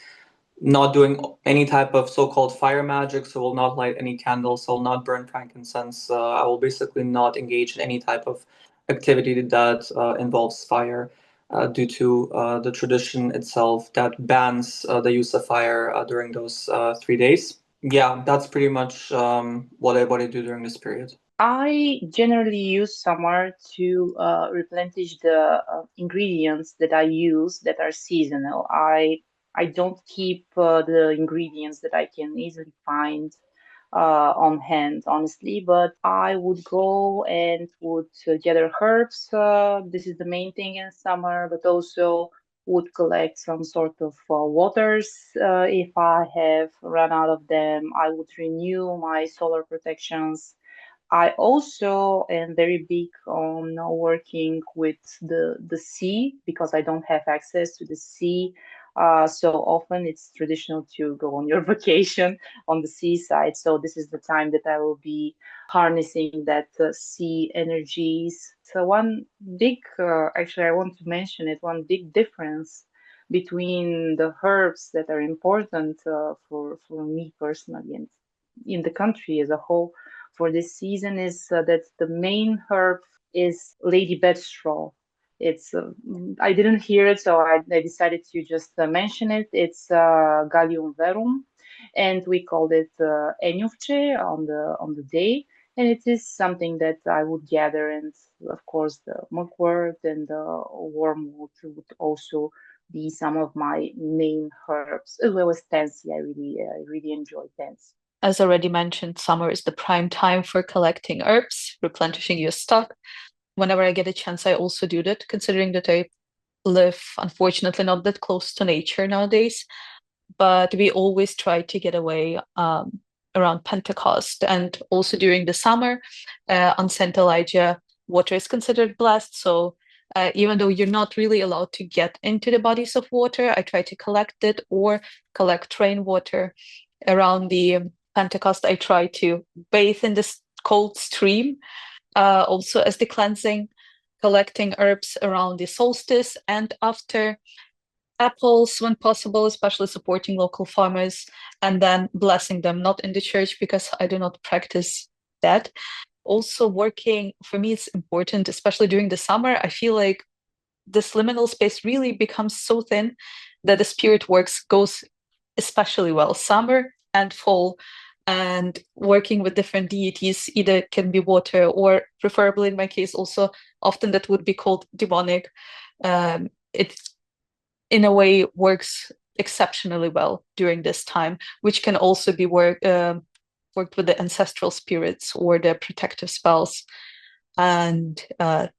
not doing any type of so-called fire magic. So I will not light any candles. I will not burn frankincense. I will basically not engage in any type of activity that involves fire. Due to the tradition itself that bans the use of fire during those 3 days. Yeah, that's pretty much what I do during this period. I generally use summer to replenish the ingredients that I use that are seasonal. I don't keep the ingredients that I can easily find on hand, honestly, but I would go and would gather herbs. This is the main thing in summer, but also would collect some sort of waters. If I have run out of them, I would renew my solar protections. I also am very big on working with the sea because I don't have access to the sea. So often it's traditional to go on your vacation on the seaside. So this is the time that I will be harnessing that sea energies. So one big, actually, I want to mention it, one big difference between the herbs that are important for me personally and in the country as a whole for this season is that the main herb is lady bedstraw. It's I didn't hear it, so I decided to just mention it. It's Gallium verum, and we called it 𝐏𝐀𝐍𝐄𝐋𝐈𝐒 on the day. And it is something that I would gather, and of course the mugwort and the wormwood would also be some of my main herbs, as well as tansy. I really enjoy tansy. As already mentioned, summer is the prime time for collecting herbs, replenishing your stock. Whenever I get a chance, I also do that, considering that I live, unfortunately, not that close to nature nowadays. But we always try to get away around Pentecost. And also during the summer, on St. Elijah, water is considered blessed. So even though you're not really allowed to get into the bodies of water, I try to collect it or collect rainwater. Around the Pentecost, I try to bathe in this cold stream, also as the cleansing, collecting herbs around the solstice and after, apples when possible, especially supporting local farmers, and then blessing them, not in the church because I do not practice that. Also working, for me, it's important, especially during the summer. I feel like this liminal space really becomes so thin that the spirit works goes especially well, summer and fall, and working with different deities, either can be water or preferably in my case also often that would be called demonic. It in a way works exceptionally well during this time, which can also be worked with the ancestral spirits or the protective spells and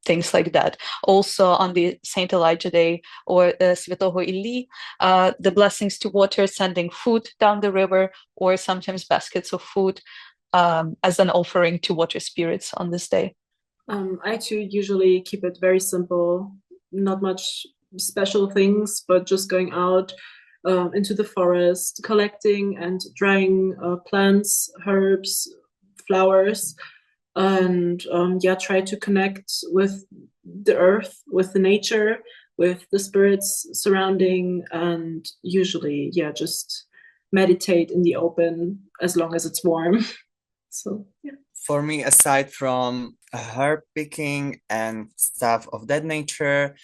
things like that. Also on the Saint Elijah Day or Святого Іллі, the blessings to water, sending food down the river or sometimes baskets of food as an offering to water spirits on this day. I too usually keep it very simple, not much special things, but just going out into the forest, collecting and drying plants, herbs, flowers, and try to connect with the earth, with the nature, with the spirits surrounding, and usually just meditate in the open as long as it's warm. So yeah. For me, aside from herb picking and stuff of that nature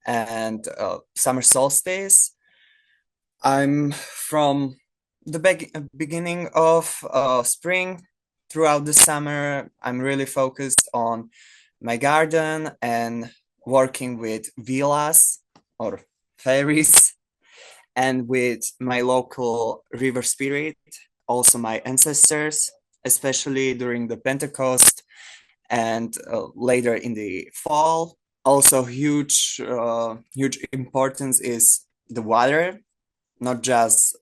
and summer solstice, I'm from the beginning of spring throughout the summer. I'm really focused on my garden and working with vilas or fairies and with my local river spirit, also my ancestors, especially during the Pentecost and later in the fall. Also huge importance is the water, not just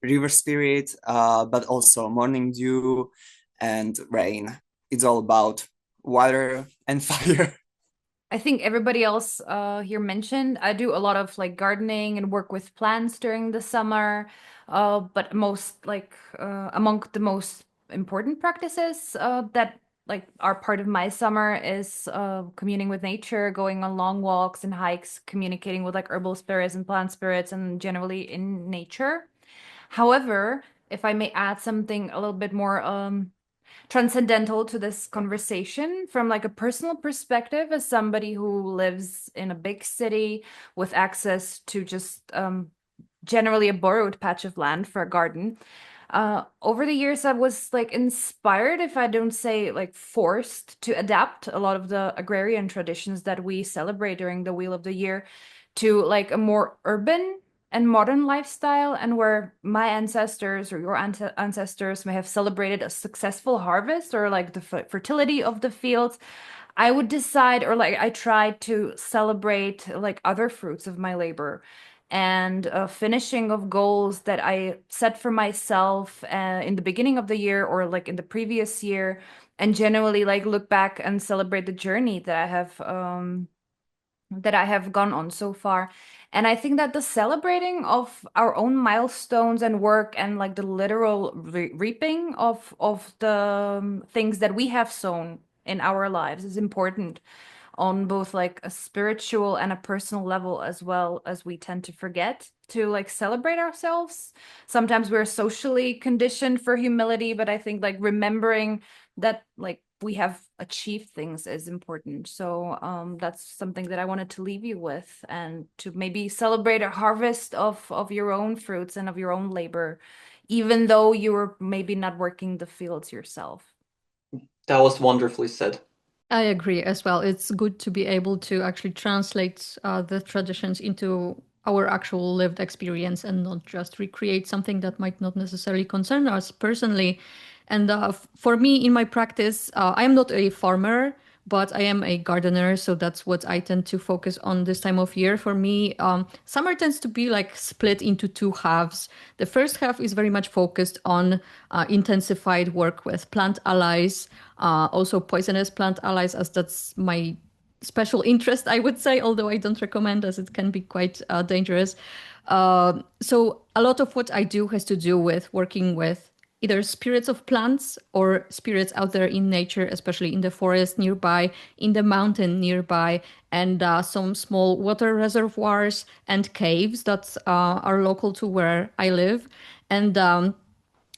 river spirit, but also morning dew and rain. It's all about water and fire. I think everybody else here mentioned, I do a lot of like gardening and work with plants during the summer. But most like among the most important practices that like are part of my summer is communing with nature, going on long walks and hikes, communicating with like herbal spirits and plant spirits, and generally in nature. However, if I may add something a little bit more transcendental to this conversation from like a personal perspective, as somebody who lives in a big city with access to just generally a borrowed patch of land for a garden. Over the years, I was like inspired, if I don't say like forced, to adapt a lot of the agrarian traditions that we celebrate during the Wheel of the Year to like a more urban and modern lifestyle, and where my ancestors or your ancestors may have celebrated a successful harvest or like the fertility of the fields, I would decide, or like I tried to celebrate like other fruits of my labor and finishing of goals that I set for myself in the beginning of the year or like in the previous year, and generally like look back and celebrate the journey that I have gone on so far. And I think that the celebrating of our own milestones and work and like the literal reaping of the things that we have sown in our lives is important on both like a spiritual and a personal level, as well as we tend to forget to like celebrate ourselves. Sometimes we're socially conditioned for humility, but I think like remembering that like we have achieved things is important. So that's something that I wanted to leave you with, and to maybe celebrate a harvest of your own fruits and of your own labor, even though you were maybe not working the fields yourself. That was wonderfully said. I agree as well. It's good to be able to actually translate the traditions into our actual lived experience and not just recreate something that might not necessarily concern us personally. And for me, in my practice, I am not a farmer, but I am a gardener. So that's what I tend to focus on this time of year. For me, summer tends to be like split into two halves. The first half is very much focused on intensified work with plant allies, also poisonous plant allies, as that's my special interest, I would say, although I don't recommend, as it can be quite dangerous. So a lot of what I do has to do with working with either spirits of plants or spirits out there in nature, especially in the forest nearby, in the mountain nearby, and some small water reservoirs and caves that are local to where I live. And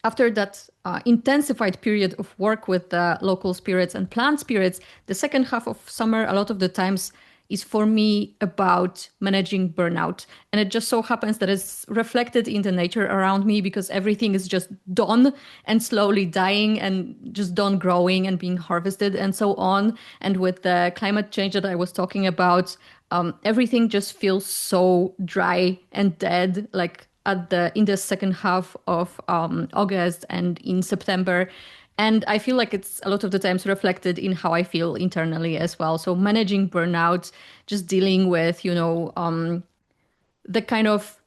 after that intensified period of work with the local spirits and plant spirits, the second half of summer, a lot of the times, is for me about managing burnout. And it just so happens that it's reflected in the nature around me, because everything is just done and slowly dying and just done growing and being harvested and so on. And with the climate change that I was talking about, everything just feels so dry and dead, like in the second half of August and in September. And I feel like it's a lot of the times reflected in how I feel internally as well. So managing burnout, just dealing with, the kind of,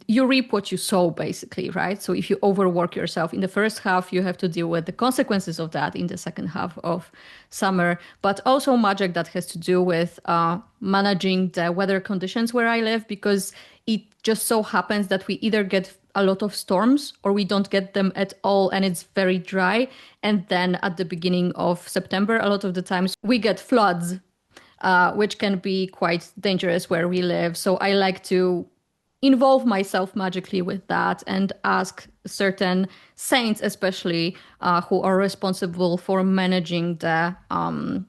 you reap what you sow, basically, right? So if you overwork yourself in the first half, you have to deal with the consequences of that in the second half of summer. But also magic that has to do with managing the weather conditions where I live, because it just so happens that we either get a lot of storms or we don't get them at all, and it's very dry. And then at the beginning of September, a lot of the times we get floods, which can be quite dangerous where we live. So I like to involve myself magically with that and ask certain saints, especially who are responsible for managing the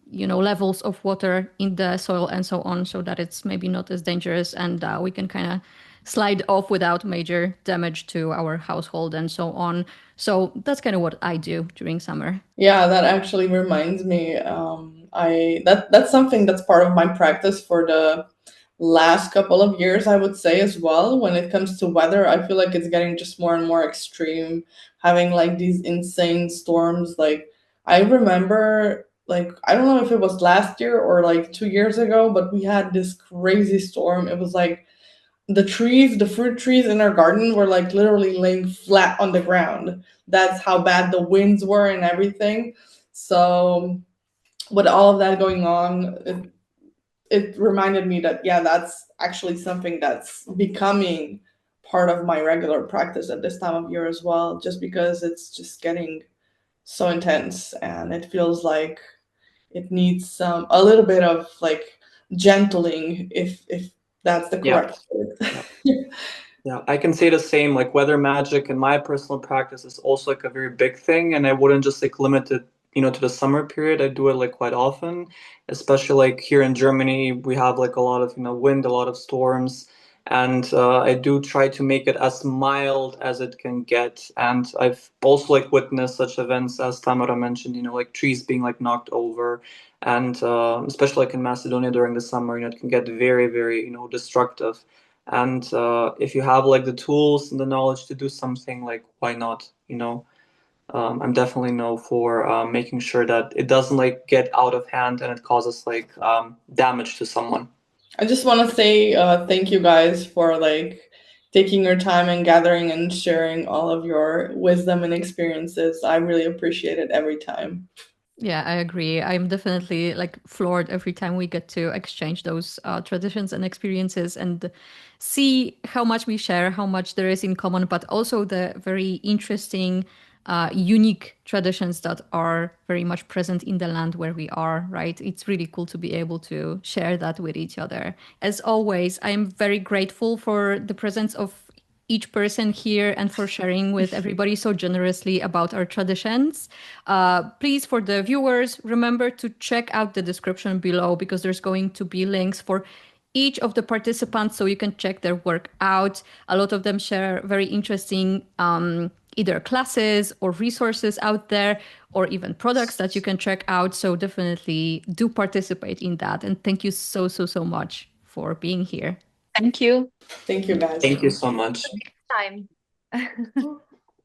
levels of water in the soil and so on, so that it's maybe not as dangerous, and we can kind of slide off without major damage to our household and so on. So that's kind of what I do during summer. Yeah, that actually reminds me. That's something that's part of my practice for the last couple of years, I would say, as well. When it comes to weather, I feel like it's getting just more and more extreme, having like these insane storms. Like I remember, like, I don't know if it was last year or like 2 years ago, but we had this crazy storm. It was like the trees, the fruit trees in our garden were like literally laying flat on the ground. That's how bad the winds were and everything. So with all of that going on, it reminded me that, yeah, that's actually something that's becoming part of my regular practice at this time of year as well, just because it's just getting so intense and it feels like it needs a little bit of like gentling, if that's the Yeah. correct word. Yeah, I can say the same. Like weather magic in my personal practice is also like a very big thing, and I wouldn't just like limit it, to the summer period. I do it like quite often, especially like here in Germany, we have like a lot of wind, a lot of storms, and I do try to make it as mild as it can get. And I've also like witnessed such events as Tamara mentioned, like trees being like knocked over, and especially like in Macedonia during the summer, it can get very, very destructive. And if you have like the tools and the knowledge to do something, like why not? I'm definitely no for making sure that it doesn't like get out of hand and it causes like damage to someone. I just want to say thank you guys for like taking your time and gathering and sharing all of your wisdom and experiences. I really appreciate it every time. Yeah, I agree. I'm definitely like floored every time we get to exchange those traditions and experiences and see how much we share, how much there is in common, but also the very interesting, unique traditions that are very much present in the land where we are, right? It's really cool to be able to share that with each other. As always, I'm very grateful for the presence of each person here and for sharing with everybody so generously about our traditions. Please, for the viewers, remember to check out the description below because there's going to be links for each of the participants so you can check their work out. A lot of them share very interesting either classes or resources out there or even products that you can check out. So definitely do participate in that. And thank you so, so, so much for being here. Thank you. Thank you, guys. Thank you so much. Time.